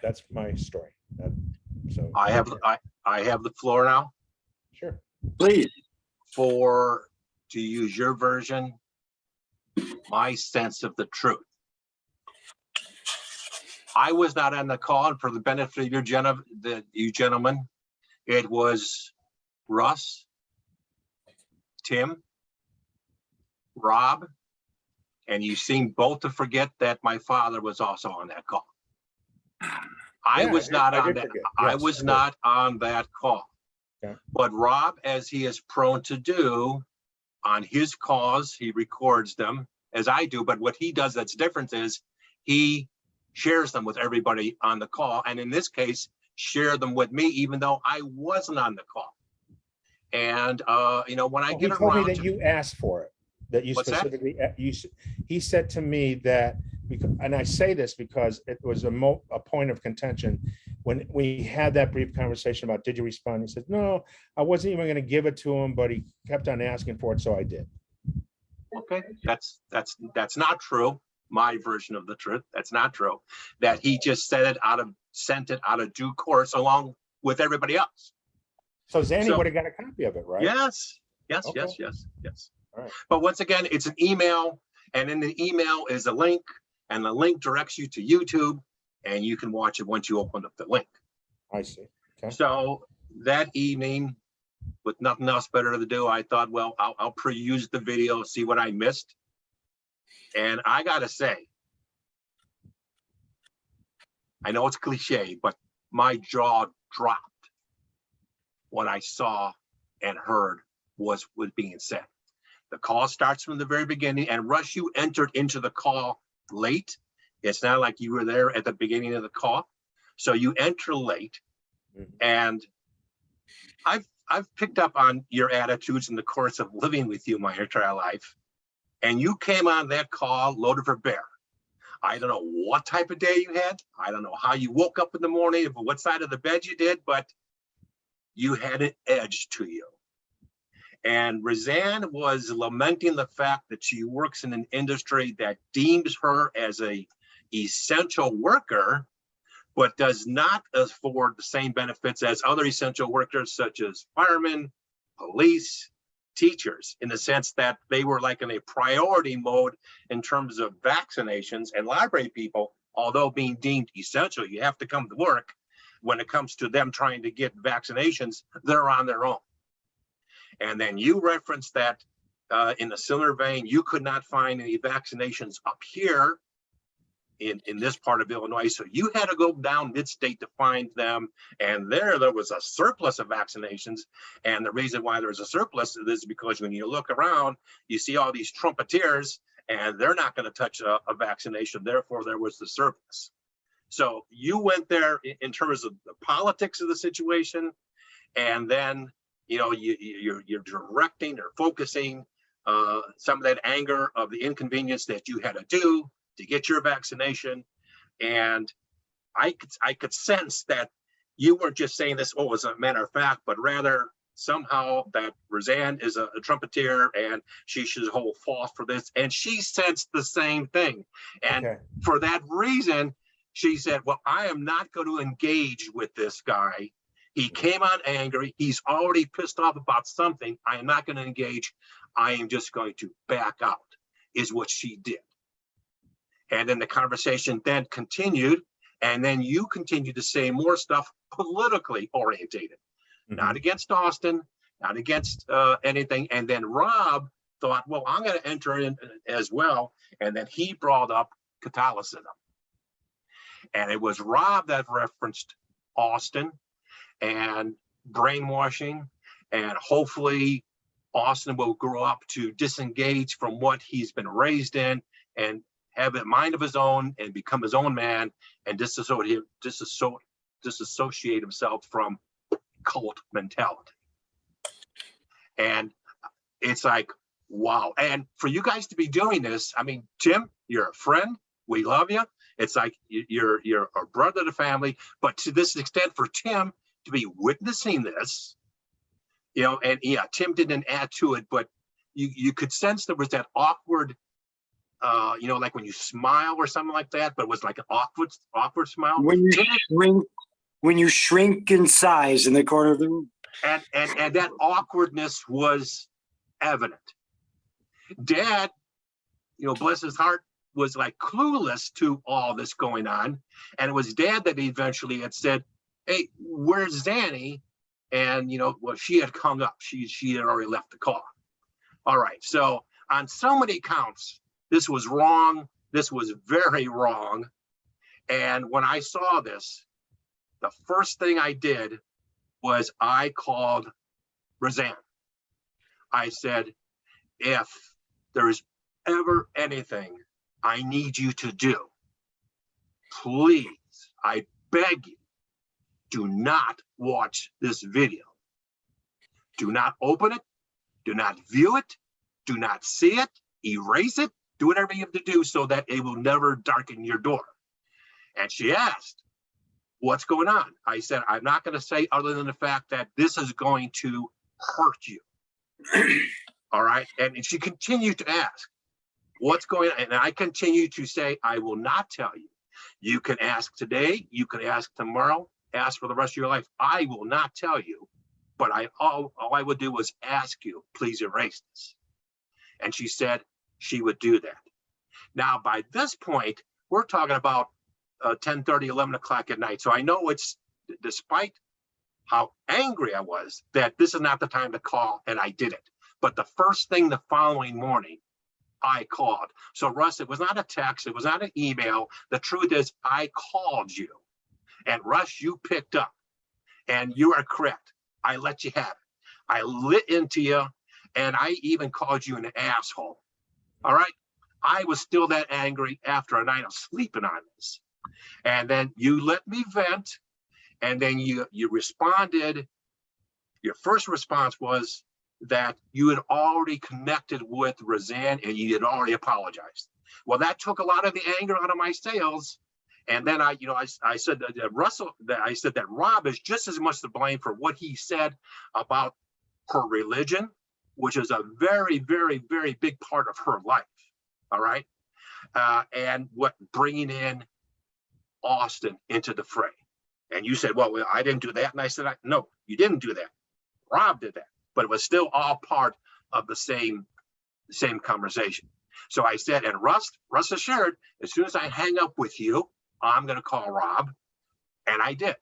That's my story. So I have the floor now sure. Please. to use your version, my sense of the truth. I was not on the call, and for the benefit of you gentlemen, it was Russ, Tim, Rob, and you seem both to forget that my father was also on that call. I was not on that call. Okay. But Rob, as he is prone to do on his calls, he records them as I do. But what he does that's different is he shares them with everybody on the call. And in this case, share them with me, even though I wasn't on the call. And, you know, when I Well, get he told me around that to, you asked for it, that you What's that? specifically, he said to me that, because, and I say this because it was a point of contention. When we had that brief conversation about, did you respond? He said, no, I wasn't even going to give it to him, but he kept on asking for it, so I did. okay, that's not true. My version of the truth. That's not true. That he just sent it out of due course along with everybody else. So Zanny So- would have got a copy of it, right? Yes, yes, Okay. yes. All right. But once again, it's an email, and in the email is a link, and the link directs you to YouTube, and you can watch it once you open up the link. I see. Okay. So that evening, with nothing else better to do, I thought, well, I'll peruse the video, see what I missed. And I gotta say, I know it's cliche, but my jaw dropped what I saw and heard was being said. The call starts from the very beginning, and Rush, you entered into the call late. It's not like you were there at the beginning of the call. So you enter late, and I've picked up on your attitudes in the course of living with you my entire life. And you came on that call loaded for bear. I don't know what type of day you had. I don't know how you woke up in the morning, what side of the bed you did, but you had an edge to you. And Roseanne was lamenting the fact that she works in an industry that deems her as a essential worker, but does not afford the same benefits as other essential workers, such as firemen, police, teachers, in the sense that they were like in a priority mode in terms of vaccinations, and library people, although being deemed essential, you have to come to work. When it comes to them trying to get vaccinations, they're on their own. And then you referenced that in a similar vein, you could not find any vaccinations up here in this part of Illinois. So you had to go down mid-state to find them. And there was a surplus of vaccinations. And the reason why there was a surplus is because when you look around, you see all these trumpeters, and they're not going to touch a vaccination. Therefore, there was the surplus. So you went there in terms of the politics of the situation. And then, you know, you're directing or focusing some of that anger of the inconvenience that you had to do to get your vaccination. And I could sense that you weren't just saying this, oh, as a matter of fact, but rather somehow that Roseanne is a trumpeter and she should hold false for this. And she sensed the same thing. And Okay. for that reason, she said, well, I am not going to engage with this guy. He came on angry. He's already pissed off about something. I am not going to engage. I am just going to back out, is what she did. And then the conversation then continued. And then you continued to say more stuff politically orientated, not against Austin, not against anything. And then Rob thought, well, I'm going to enter in as well. And then he brought up Catholicism. And it was Rob that referenced Austin and brainwashing, and hopefully Austin will grow up to disengage from what he's been raised in and have a mind of his own and become his own man and disassociate himself from cult mentality. And it's like, wow. And for you guys to be doing this, I mean, Tim, you're a friend. We love you. It's like you're a brother of the family, but to this extent for Tim to be witnessing this, you know, and yeah, Tim didn't add to it, but you could sense there was that awkward, you know, like when you smile or something like that, but it was like an awkward smile. When you shrink in size in the corner of the room. And that awkwardness was evident. Dad, you know, bless his heart, was like clueless to all this going on. And it was Dad that eventually had said, hey, where's Zanny? And, you know, well, she had hung up. She had already left the call. All right. So on so many counts, this was wrong. This was very wrong. And when I saw this, the first thing I did was I called Roseanne. I said, if there's ever anything I need you to do, please, I beg you, do not watch this video. Do not open it. Do not view it. Do not see it. Erase it. Do whatever you have to do so that it will never darken your door. And she asked, what's going on? I said, I'm not going to say other than the fact that this is going to hurt you. All right. And she continued to ask, what's going on? And I continue to say, I will not tell you. You can ask today. You can ask tomorrow. Ask for the rest of your life. I will not tell you. But all I would do was ask you, please erase this. And she said she would do that. Now, by this point, we're talking about 10:30, 11 o'clock at night. So I know it's, despite how angry I was, that this is not the time to call, and I did it. But the first thing the following morning, I called. So Russ, it was not a text, it was not an email. The truth is, I called you. And Russ, you picked up. And you are correct. I let you have it. I lit into you, and I even called you an asshole. All right. I was still that angry after a night of sleeping on this. And then you let me vent, and then you responded. Your first response was that you had already connected with Roseanne and you had already apologized. Well, that took a lot of the anger out of my sails. And then I said that Rob is just as much to blame for what he said about her religion, which is a very, very, very big part of her life. All right. And what bringing in Austin into the fray. And you said, well, I didn't do that. And I said, no, you didn't do that. Rob did that, but it was still all part of the same conversation. So I said, and Russ assured, as soon as I hang up with you, I'm going to call Rob. And I did.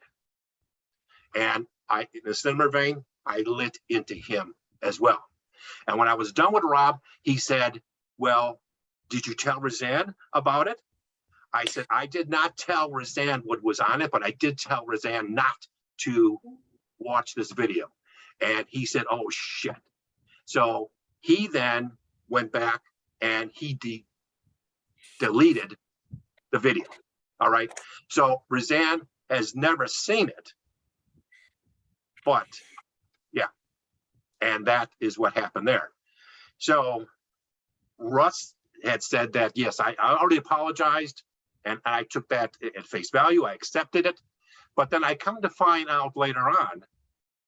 And in a similar vein, I lit into him as well. And when I was done with Rob, he said, well, did you tell Roseanne about it? I said, I did not tell Roseanne what was on it, but I did tell Roseanne not to watch this video. And he said, oh, shit. So he then went back and he deleted the video. All right. So Roseanne has never seen it. But yeah. And that is what happened there. So Russ had said that, yes, I already apologized. And I took that at face value. I accepted it. But then I come to find out later on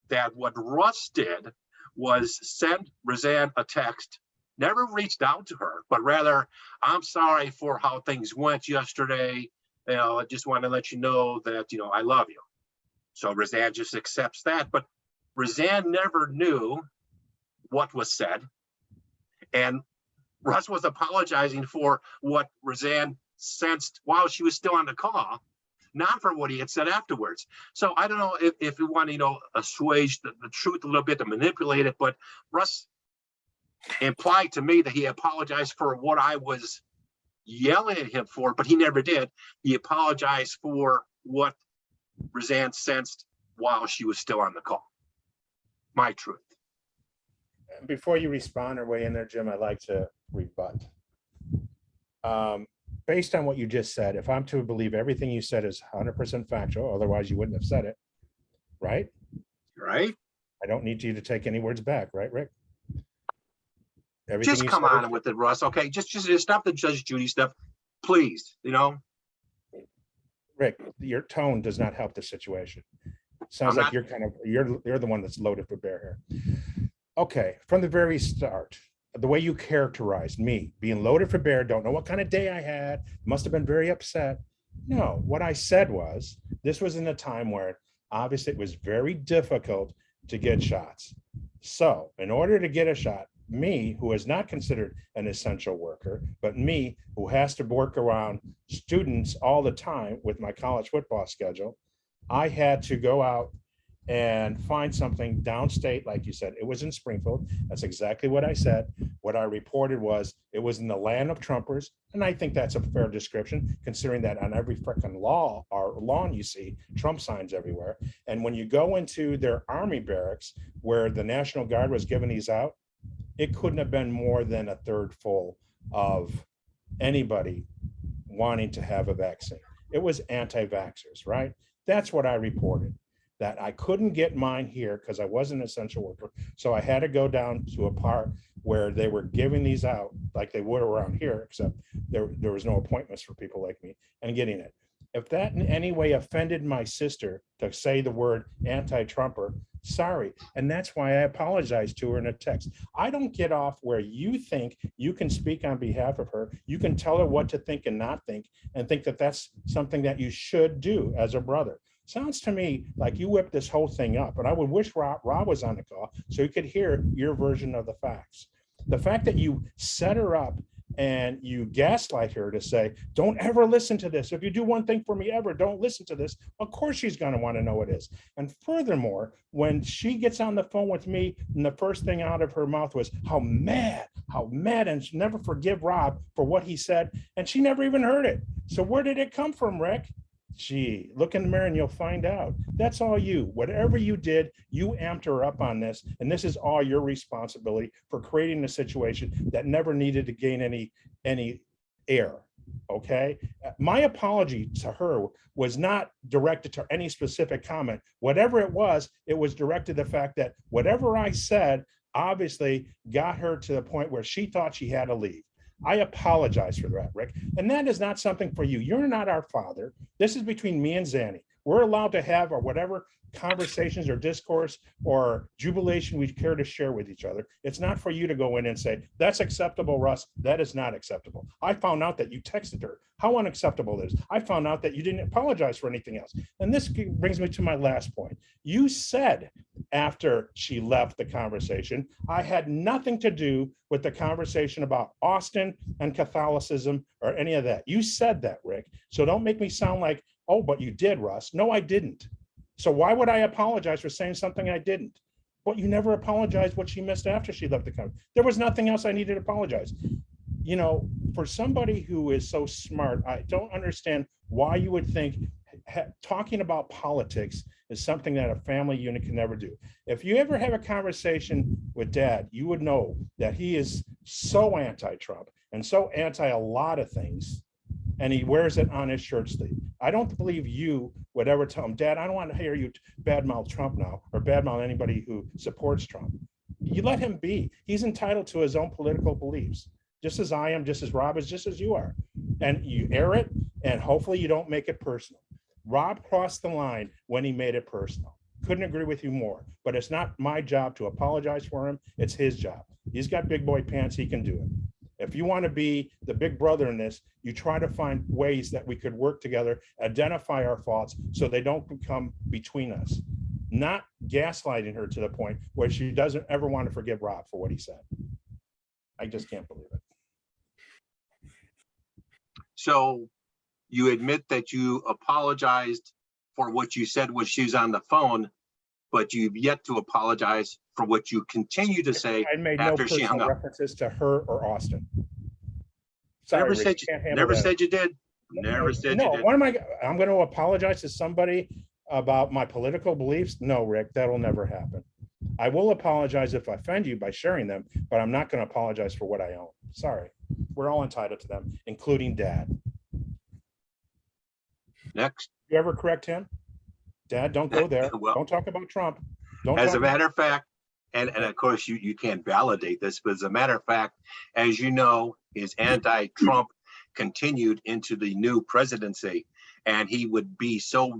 that what Russ did was send Roseanne a text, never reached out to her, but rather, I'm sorry for how things went yesterday. You know, I just want to let you know that, you know, I love you. So Roseanne just accepts that. But Roseanne never knew what was said. And Russ was apologizing for what Roseanne sensed while she was still on the call, not for what he had said afterwards. So I don't know if you want to, you know, assuage the truth a little bit to manipulate it, but Russ implied to me that he apologized for what I was yelling at him for, but he never did. He apologized for what Roseanne sensed while she was still on the call. My truth. Before you respond or weigh in there, Jim, I'd like to rebut. Based on what you just said, if I'm to believe everything you said is 100% factual, otherwise you wouldn't have said it, right? Right. I don't need you to take any words back, right, Rick? Everything just come on with it, Russ. Okay, just stop the Judge Judy stuff, please. You know, Rick, your tone does not help the situation. Sounds like you're the one that's loaded for bear here. Okay, from the very start, the way you characterized me being loaded for bear, don't know what kind of day I had, must have been very upset. No, what I said was, this was in a time where obviously it was very difficult to get shots. So in order to get a shot, me, who is not considered an essential worker, but me, who has to work around students all the time with my college football schedule, I had to go out and find something downstate. Like you said, it was in Springfield. That's exactly what I said. What I reported was it was in the land of Trumpers. And I think that's a fair description, considering that on every freaking lawn you see Trump signs everywhere. And when you go into their army barracks where the National Guard was giving these out, it couldn't have been more than a third full of anybody wanting to have a vaccine. It was anti-vaxxers, right? That's what I reported, that I couldn't get mine here because I wasn't an essential worker. So I had to go down to a part where they were giving these out like they would around here, except there was no appointments for people like me, and getting it. If that in any way offended my sister to say the word anti-Trumper, sorry. And that's why I apologized to her in a text. I don't get off where you think you can speak on behalf of her. You can tell her what to think and not think, and think that that's something that you should do as a brother. Sounds to me like you whipped this whole thing up, and I would wish Rob was on the call so he could hear your version of the facts. The fact that you set her up and you gaslight her to say, don't ever listen to this. If you do one thing for me ever, don't listen to this. Of course she's going to want to know what it is. And furthermore, when she gets on the phone with me, and the first thing out of her mouth was how mad, and she'll never forgive Rob for what he said. And she never even heard it. So where did it come from, Rick? Gee, look in the mirror and you'll find out. That's all you. Whatever you did, you amped her up on this. And this is all your responsibility for creating a situation that never needed to gain any air. Okay. My apology to her was not directed to any specific comment. Whatever it was directed to the fact that whatever I said obviously got her to the point where she thought she had to leave. I apologize for that, Rick. And that is not something for you. You're not our father. This is between me and Zanny. We're allowed to have or whatever conversations or discourse or jubilation we care to share with each other. It's not for you to go in and say, that's acceptable, Russ. That is not acceptable. I found out that you texted her. How unacceptable it is. I found out that you didn't apologize for anything else. And this brings me to my last point. You said after she left the conversation, I had nothing to do with the conversation about Austin and Catholicism or any of that. You said that, Rick. So don't make me sound like, oh, but you did, Russ. No, I didn't. So why would I apologize for saying something I didn't? But you never apologized what she missed after she left the country. There was nothing else I needed to apologize. You know, for somebody who is so smart, I don't understand why you would think talking about politics is something that a family unit can never do. If you ever have a conversation with Dad, you would know that he is so anti-Trump and so anti a lot of things, and he wears it on his shirt sleeve. I don't believe you would ever tell him, Dad, I don't want to hear you badmouth Trump now or badmouth anybody who supports Trump. You let him be. He's entitled to his own political beliefs, just as I am, just as Rob is, just as you are. And you air it, and hopefully you don't make it personal. Rob crossed the line when he made it personal. Couldn't agree with you more, but it's not my job to apologize for him. It's his job. He's got big boy pants. He can do it. If you want to be the big brother in this, you try to find ways that we could work together, identify our faults so they don't come between us, not gaslighting her to the point where she doesn't ever want to forgive Rob for what he said. I just can't believe it. So you admit that you apologized for what you said when she was on the phone, but you've yet to apologize for what you continue to say I made after no she hung personal up. references to her or Austin. Sorry, Never Rick, said you can't you, handle never that. said you did. Never said No, you did. what am I'm going to apologize to somebody about my political beliefs? No, Rick, that'll never happen. I will apologize if I offend you by sharing them, but I'm not going to apologize for what I own. Sorry. We're all entitled to them, including Dad. Next. You ever correct him? Dad, don't go there. Well, don't talk about Trump. Don't as talk a matter of fact, and of course you can't validate this, but as a matter of fact, as you know, his anti-Trump continued into the new presidency, and he would be so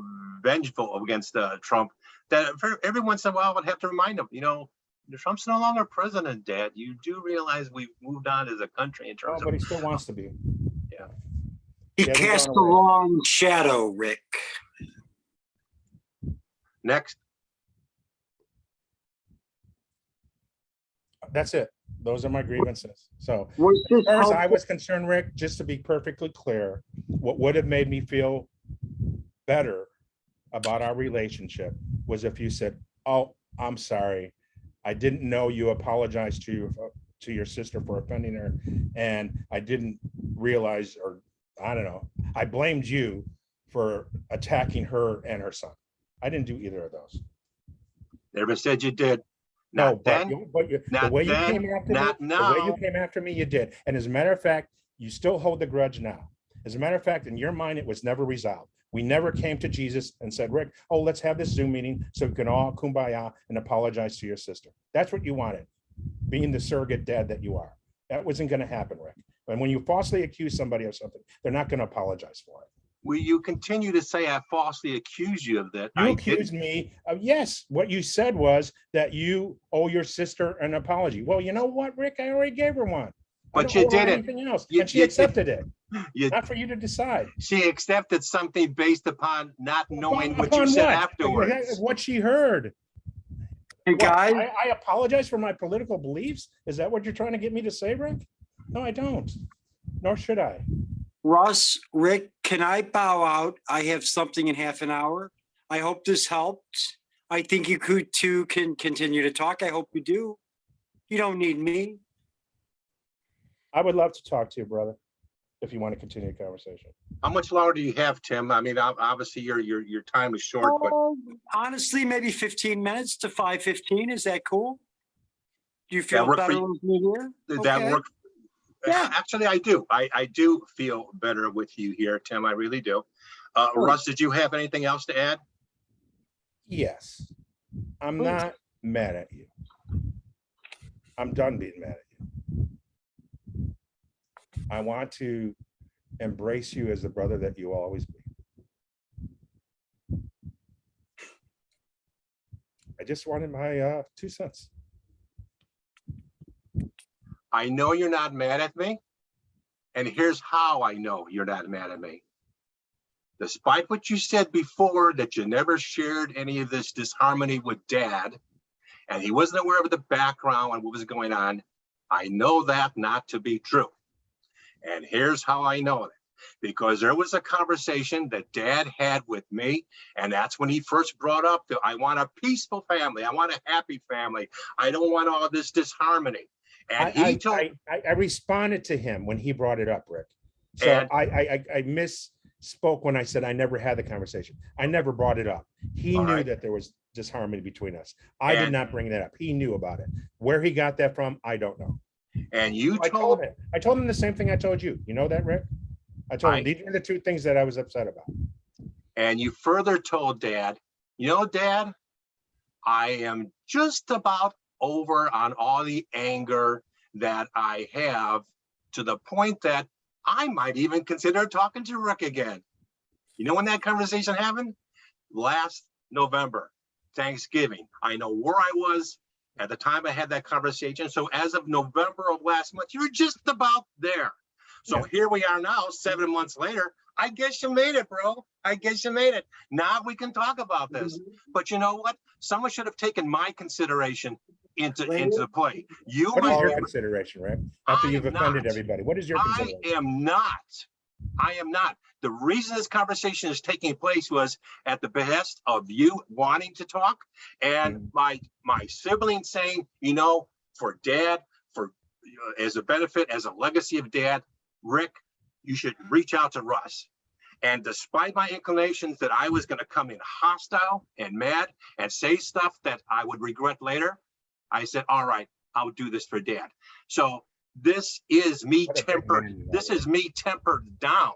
vengeful against Trump that every once in a while I would have to remind him, you know, Trump's no longer president, Dad. You do realize we've moved on as a country in terms but he still wants to be. Yeah. He hasn't cast a gone away. long shadow, Rick. Next. That's it. Those are my grievances. So Was as this far as I helpful? was concerned, Rick, just to be perfectly clear, what would have made me feel better about our relationship was if you said, oh, I'm sorry. I didn't know you apologized to your sister for offending her. And I didn't realize, or I don't know, I blamed you for attacking her and her son. I didn't do either of those. Never said you did. No, Not then, the way you then, came after me, not the way you now. came after me, you did. And as a matter of fact, you still hold the grudge now. As a matter of fact, in your mind, it was never resolved. We never came to Jesus and said, Rick, oh, let's have this Zoom meeting so we can all kumbaya and apologize to your sister. That's what you wanted, being the surrogate dad that you are. That wasn't going to happen, Rick. And when you falsely accuse somebody of something, they're not going to apologize for it. Will you continue to say I falsely accuse you of that? You accused me of, yes, what you said was that you owe your sister an apology. Well, you know what, Rick? I already gave her one. But you didn't. Anything else, and she accepted it. Not for you to decide. She accepted something based upon not knowing what you Upon said what? afterwards. What she heard. Hey, What, guys, I apologize for my political beliefs. Is that what you're trying to get me to say, Rick? No, I don't. Nor should I. Russ, Rick, can I bow out? I have something in half an hour. I hope this helped. I think you could too can continue to talk. I hope you do. You don't need me. I would love to talk to you, brother, if you want to continue the conversation. How much longer do you have, Tim? I mean, obviously your time is short, but Honestly, maybe 15 minutes to 5:15. Is that cool? Do you That feel work for better you? with me here? that Okay. works. Yeah. Actually, I do. I do feel better with you here, Tim. I really do. Russ, did you have anything else to add? Yes. I'm not mad at you. I'm done being mad at you. I want to embrace you as the brother that you will always be. I just wanted my 2 cents. I know you're not mad at me. And here's how I know you're not mad at me. Despite what you said before, that you never shared any of this disharmony with Dad, and he wasn't aware of the background and what was going on, I know that not to be true. And here's how I know it. Because there was a conversation that Dad had with me, and that's when he first brought up that I want a peaceful family. I want a happy family. I don't want all this disharmony. And he told I responded to him when he brought it up, Rick. So And- I misspoke when I said I never had the conversation. I never brought it up. He All knew right. that there was disharmony between us. I did And- not bring that up. He knew about it. Where he got that from, I don't know. and you I told told him the same thing I told you. You know that, Rick? I told him these are the two things that I was upset about. and you further told Dad, you know, Dad, I am just about over on all the anger that I have, to the point that I might even consider talking to Rick again. You know when that conversation happened? Last November, Thanksgiving. I know where I was at the time I had that conversation. So as of November of last month, you're just about there. So Yeah. here we are now, 7 months later. I guess you made it, bro. I guess you made it. Now we can talk about this. But you know what? Someone should have taken my consideration into play. You What is might your be, consideration, Rick? After I you've am offended not. everybody, what is your I consideration? am not. I am not. The reason this conversation is taking place was at the behest of you wanting to talk, and my sibling saying, you know, for Dad, for as a benefit, as a legacy of Dad, Rick, you should reach out to Russ. And despite my inclinations that I was going to come in hostile and mad and say stuff that I would regret later, I said, all right, I'll do this for Dad. So this is me What a big tempered. man you are. This is me tempered down.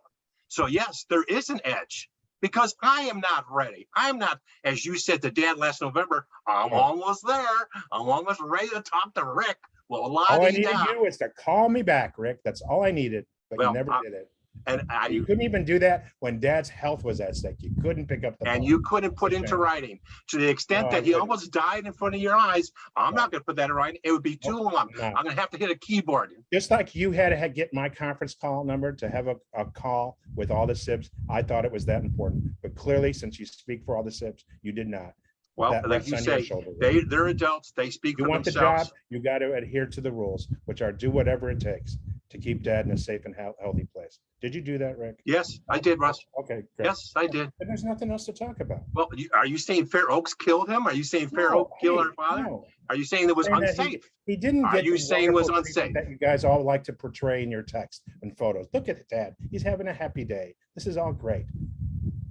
So yes, there is an edge, because I am not ready. I'm not, as you said to Dad last November, I'm almost there. I'm almost ready to talk to Rick. Well, All I needed you is to call me back, Rick. That's all I needed, but Well, you never did it. and You couldn't even do that when Dad's health was at stake. You couldn't pick up the phone. and you couldn't put into writing, to the extent No, I that he couldn't. almost died in front of your eyes. I'm not going to put that in writing. It would be too long. No. I'm going to have to hit a keyboard. Just like you had to get my conference call number to have a call with all the SIBs, I thought it was that important. But clearly, since you speak for all the SIBs, you did not. Well, That like rests you on your say, shoulder, Rick. they're adults. They speak You for want the themselves. job, you got to adhere to the rules, which are do whatever it takes to keep Dad in a safe and healthy place. Did you do that, Rick? Yes, I did, Russ. Okay, great. Yes, I did. And there's nothing else to talk about. Well, are you saying Fair Oaks killed him? Are you saying Fair No, Oaks killed hey, our father? no. Are you saying it was Saying that unsafe? He didn't Are get you the saying it was wonderful treatment unsafe? that you guys all like to portray in your text and photos. Look at Dad. He's having a happy day. This is all great.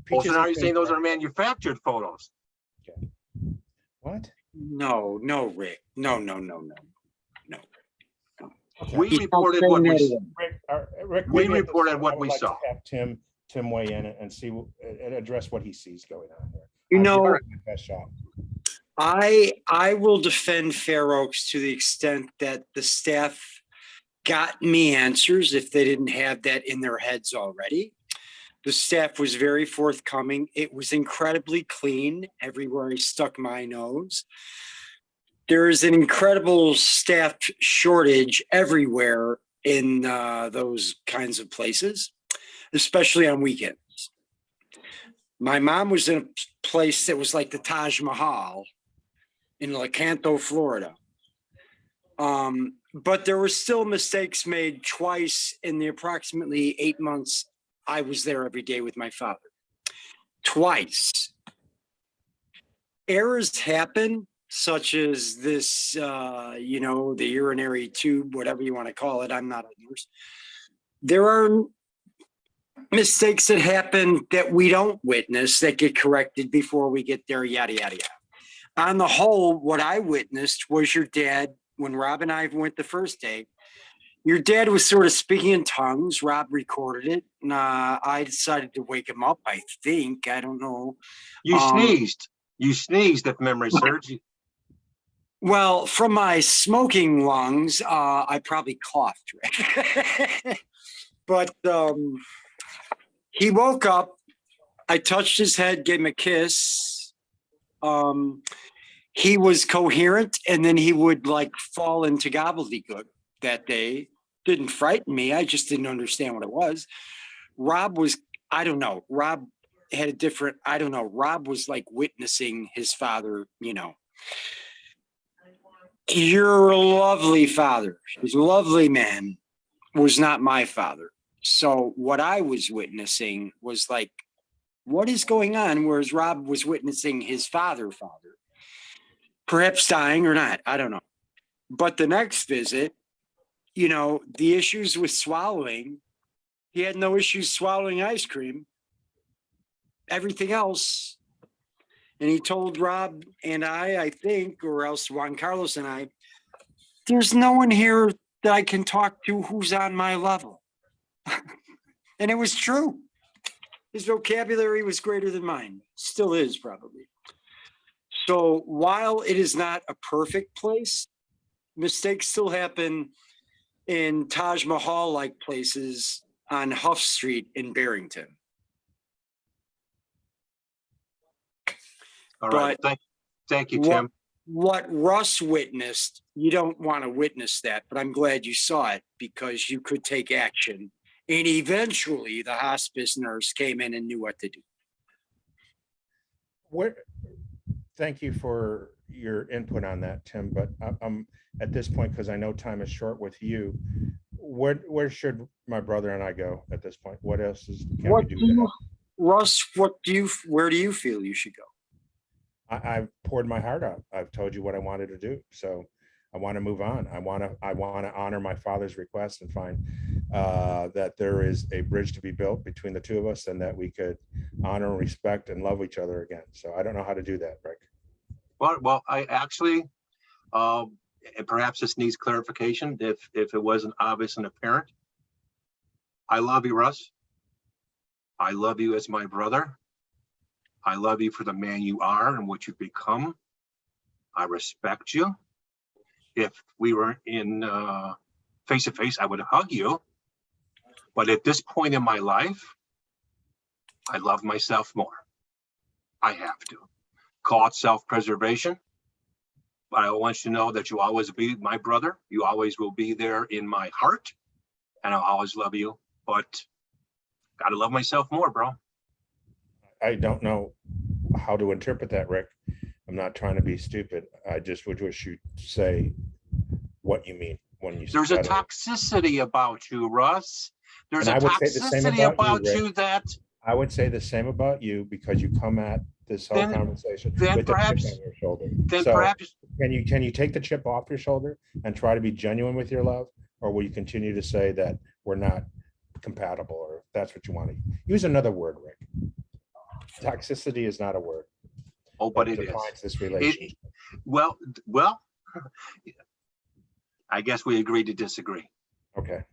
Well, Peaches so now and you're saying those cream. are manufactured photos. What? No, Rick. No. Okay. We reported what we, Rick, we maybe at this reported time, what I would we like to saw. have Tim weigh in and see, and address what he sees going on here. You I'll know, give it my best shot. I will defend Fair Oaks to the extent that the staff got me answers if they didn't have that in their heads already. The staff was very forthcoming. It was incredibly clean everywhere I stuck my nose. There is an incredible staff shortage everywhere in those kinds of places, especially on weekends. My mom was in a place that was like the Taj Mahal in Lecanto, Florida. But there were still mistakes made twice in the approximately 8 months I was there every day with my father. Twice. Errors happen, such as this, the urinary tube, whatever you want to call it. I'm not a nurse. There are mistakes that happen that we don't witness that get corrected before we get there, yada, yada, yada. On the whole, what I witnessed was your dad, when Rob and I went the first day, your dad was sort of speaking in tongues. Rob recorded it. And, I decided to wake him up, I think. I don't know. You sneezed. You sneezed, if memory serves you. Well, from my smoking lungs, I probably coughed. Right? But he woke up. I touched his head, gave him a kiss. He was coherent, and then he would like fall into gobbledygook that day. Didn't frighten me. I just didn't understand what it was. Rob was, I don't know. Rob had a different, I don't know. Rob was like witnessing his father, Your lovely father, his lovely man, was not my father. So what I was witnessing was like, what is going on? Whereas Rob was witnessing his father, perhaps dying or not, I don't know. But the next visit, the issues with swallowing, he had no issues swallowing ice cream. Everything else. And he told Rob and I think, or else Juan Carlos and I, there's no one here that I can talk to who's on my level. And it was true. His vocabulary was greater than mine. Still is, probably. So while it is not a perfect place, mistakes still happen in Taj Mahal-like places on Huff Street in Barrington. All right. Thank you, Tim. What Russ witnessed, you don't want to witness that, but I'm glad you saw it because you could take action. And eventually the hospice nurse came in and knew what to do. Thank you for your input on that, Tim, but I'm at this point, because I know time is short with you, where should my brother and I go at this point? What else can we do? Russ, where do you feel you should go? I've poured my heart out. I've told you what I wanted to do. So I want to move on. I want to honor my father's request and find that there is a bridge to be built between the two of us, and that we could honor and respect and love each other again. So I don't know how to do that, Rick. Well, I actually, and perhaps this needs clarification if it wasn't obvious and apparent. I love you, Russ. I love you as my brother. I love you for the man you are and what you've become. I respect you. If we were in face to face, I would hug you. But at this point in my life, I love myself more. I have to. Call it self-preservation. But I want you to know that you always be my brother. You always will be there in my heart. And I'll always love you. But gotta love myself more, bro. I don't know how to interpret that, Rick. I'm not trying to be stupid. I just would wish you'd say what you mean when you say there's a toxicity about you, Russ. There's a toxicity about you that I would say the same about you, because you come at this whole conversation with perhaps, a chip on your shoulder. Then so perhaps can you take the chip off your shoulder and try to be genuine with your love, or will you continue to say that we're not compatible, or if that's what you want to use another word, Rick? Toxicity is not a word. Oh, but it defines is. This relationship. Well, I guess we agree to disagree. Okay.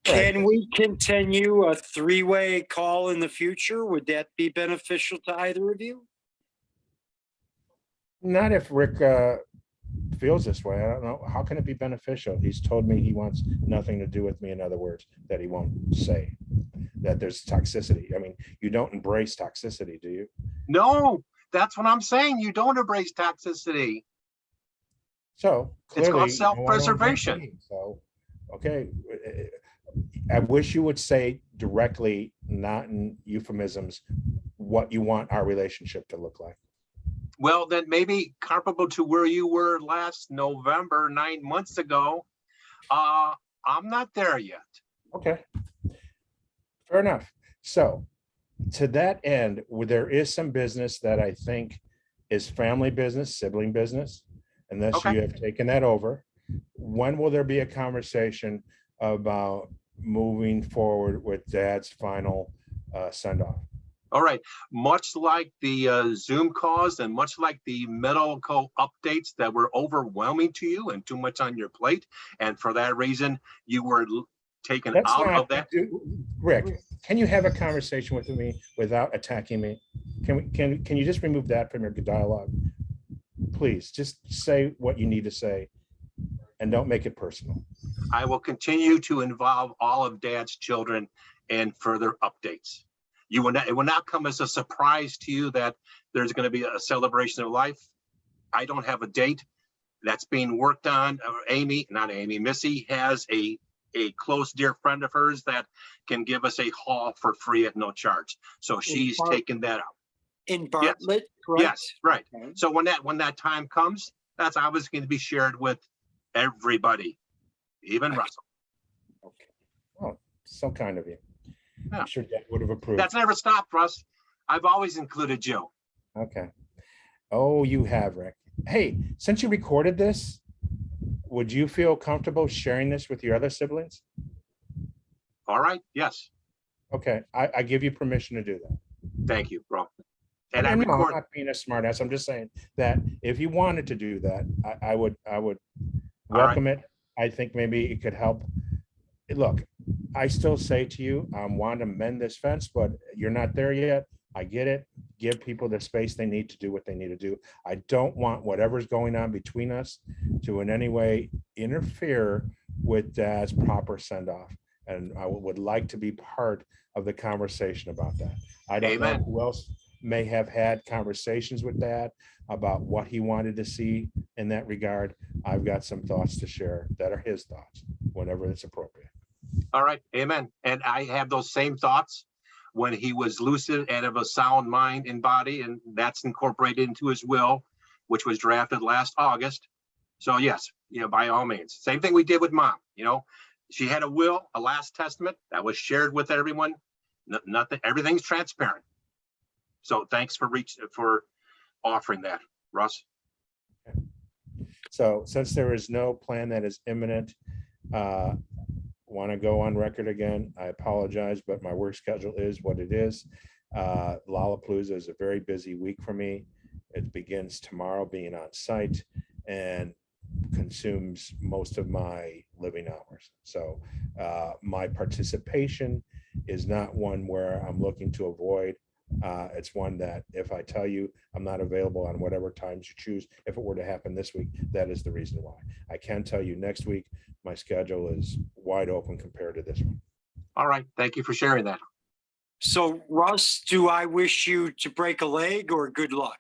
Can we continue a three-way call in the future? Would that be beneficial to either of you? Not if Rick feels this way. I don't know. How can it be beneficial? He's told me he wants nothing to do with me, in other words, that he won't say, that there's toxicity. I mean, you don't embrace toxicity, do you? No, that's what I'm saying. You don't embrace toxicity. So It's clearly, called you don't want to embrace self-preservation. me. So, okay. I wish you would say directly, not in euphemisms, what you want our relationship to look like. Well, then maybe comparable to where you were last November, 9 months ago. I'm not there yet. Okay. Fair enough. So to that end, there is some business that I think is family business, sibling business, unless Okay. you have taken that over. When will there be a conversation about moving forward with Dad's final send off? All right. Much like the Zoom calls and much like the medical updates that were overwhelming to you and too much on your plate, and for that reason, you were taken out of that. Rick, can you have a conversation with me without attacking me? Can you just remove that from your dialogue? Please, just say what you need to say and don't make it personal. I will continue to involve all of Dad's children in further updates. It will not come as a surprise to you that there's going to be a celebration of life. I don't have a date that's being worked on. Missy has a close dear friend of hers that can give us a hall for free at no charge. So she's taken that up. In Bartlett, correct? Yes, right. Okay. So when that time comes, that's obviously going to be shared with everybody, even Russell. Okay. Oh, so kind of you. Yeah. I'm sure Dad would have approved. That's never stopped, Russ. I've always included you. Okay. Oh, you have, Rick. Hey, since you recorded this, would you feel comfortable sharing this with your other siblings? All right. Yes. Okay. I give you permission to do that. Thank you, bro. And I I'm record. not being a smartass. I'm just saying that if you wanted to do that, I would welcome it. I think maybe it could help. Look, I still say to you, I want to mend this fence, but you're not there yet. I get it. Give people the space they need to do what they need to do. I don't want whatever's going on between us to in any way interfere with Dad's proper send off. And I would like to be part of the conversation about that. I don't know who else may have had conversations with Dad about what he wanted to see in that regard. I've got some thoughts to share that are his thoughts whenever it's appropriate. All right. Amen. And I have those same thoughts when he was lucid and of a sound mind and body, and that's incorporated into his will, which was drafted last August. So yes, by all means. Same thing we did with Mom. She had a will, a last testament that was shared with everyone. Nothing, everything's transparent. So thanks for offering that, Russ. So since there is no plan that is imminent, want to go on record again, I apologize, but my work schedule is what it is. Lollapalooza is a very busy week for me. It begins tomorrow being on site and consumes most of my living hours. So my participation is not one where I'm looking to avoid. It's one that if I tell you I'm not available on whatever times you choose, if it were to happen this week, that is the reason why. I can tell you next week, my schedule is wide open compared to this one. All right. Thank you for sharing that. So Russ, do I wish you to break a leg or good luck?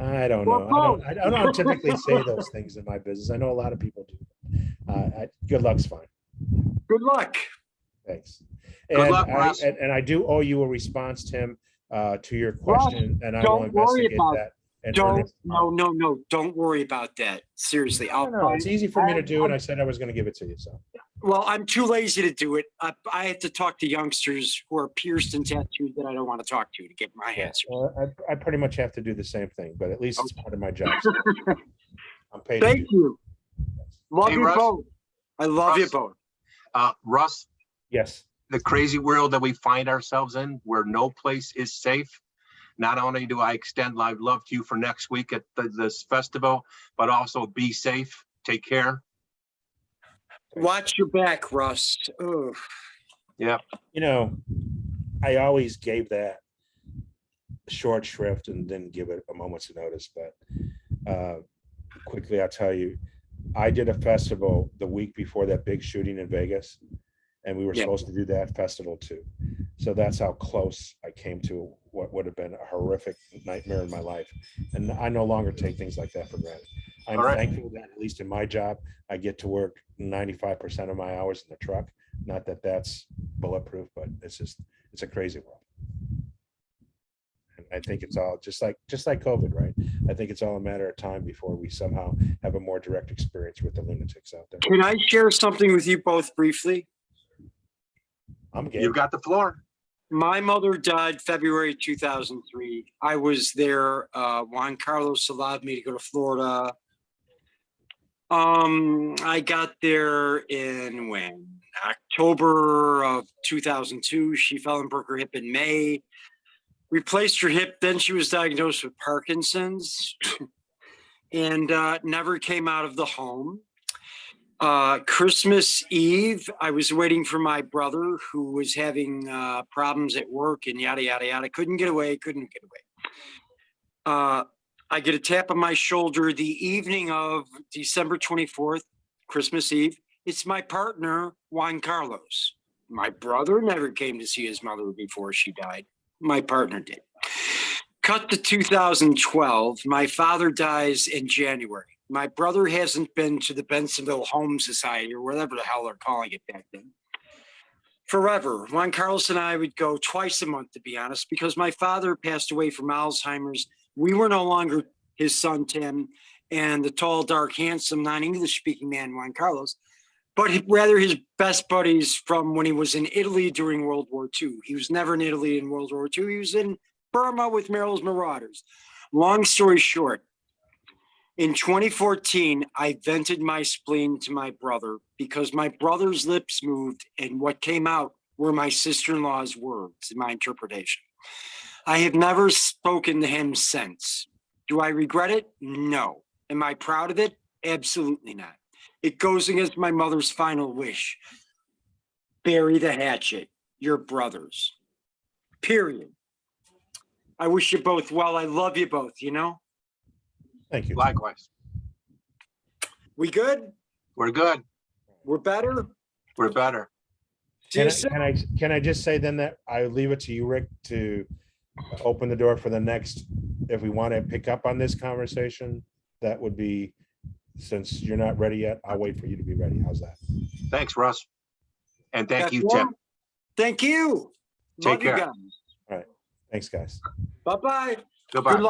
I don't know. I don't typically say those things in my business. I know a lot of people do. Good luck's fine. Good luck. Thanks. Good luck, Russ. And I do owe you a response, Tim, to your question, and I will Don't worry investigate about that. No, don't worry about that. Seriously. It's easy for me to do, and I said I was going to give it to you. So. Well, I'm too lazy to do it. I have to talk to youngsters who are pierced and tattooed that I don't want to talk to get my answer. Well, I pretty much have to do the same thing, but at least it's part of my job. So I'm paid. Thank you. Love you Russ. both. I love you both. Russ, Yes. the crazy world that we find ourselves in, where no place is safe, not only do I extend live love to you for next week at this festival, but also be safe. Take care. Watch your back, Russ. Oh, Yeah. You know, I always gave that short shrift and didn't give it a moment's notice, but quickly I'll tell you, I did a festival the week before that big shooting in Vegas, and we were Yeah. supposed to do that festival too. So that's how close I came to what would have been a horrific nightmare in my life. And I no longer take things like that for granted. I'm All right. thankful that at least in my job, I get to work 95% of my hours in the truck. Not that that's bulletproof, but it's a crazy world. And I think it's all just like COVID, right? I think it's all a matter of time before we somehow have a more direct experience with the lunatics out there. can I share something with you both briefly? I'm game. You've got the floor. My mother died February 2003. I was there. Juan Carlos allowed me to go to Florida. I got there in October of 2002. She fell and broke her hip in May. Replaced her hip. Then she was diagnosed with Parkinson's and never came out of the home. Christmas Eve, I was waiting for my brother who was having problems at work and yada, yada, yada. Couldn't get away. I get a tap on my shoulder the evening of December 24th, Christmas Eve. It's my partner, Juan Carlos. My brother never came to see his mother before she died. My partner did. Cut to 2012. My father dies in January. My brother hasn't been to the Bensonville Home Society or whatever the hell they're calling it back then. Forever. Juan Carlos and I would go twice a month, to be honest, because my father passed away from Alzheimer's. We were no longer his son, Tim, and the tall, dark, handsome, non-English speaking man, Juan Carlos, but rather his best buddies from when he was in Italy during World War II. He was never in Italy in World War II. He was in Burma with Merrill's Marauders. Long story short, in 2014, I vented my spleen to my brother because my brother's lips moved and what came out were my sister-in-law's words, in my interpretation. I have never spoken to him since. Do I regret it? No. Am I proud of it? Absolutely not. It goes against my mother's final wish. Bury the hatchet. Your brothers. Period. I wish you both well. I love you both, you know? Thank you. Likewise. We good? We're good. We're better? We're better. See you soon. Can I just say then that I leave it to you, Rick, to open the door for the next, if we want to pick up on this conversation, that would be, since you're not ready yet, I'll wait for you to be ready. How's that? Thanks, Russ. And thank That's you, one. Tim. Thank you. Take Love you care. guys. Thanks, guys. Bye-bye. Goodbye. Good luck.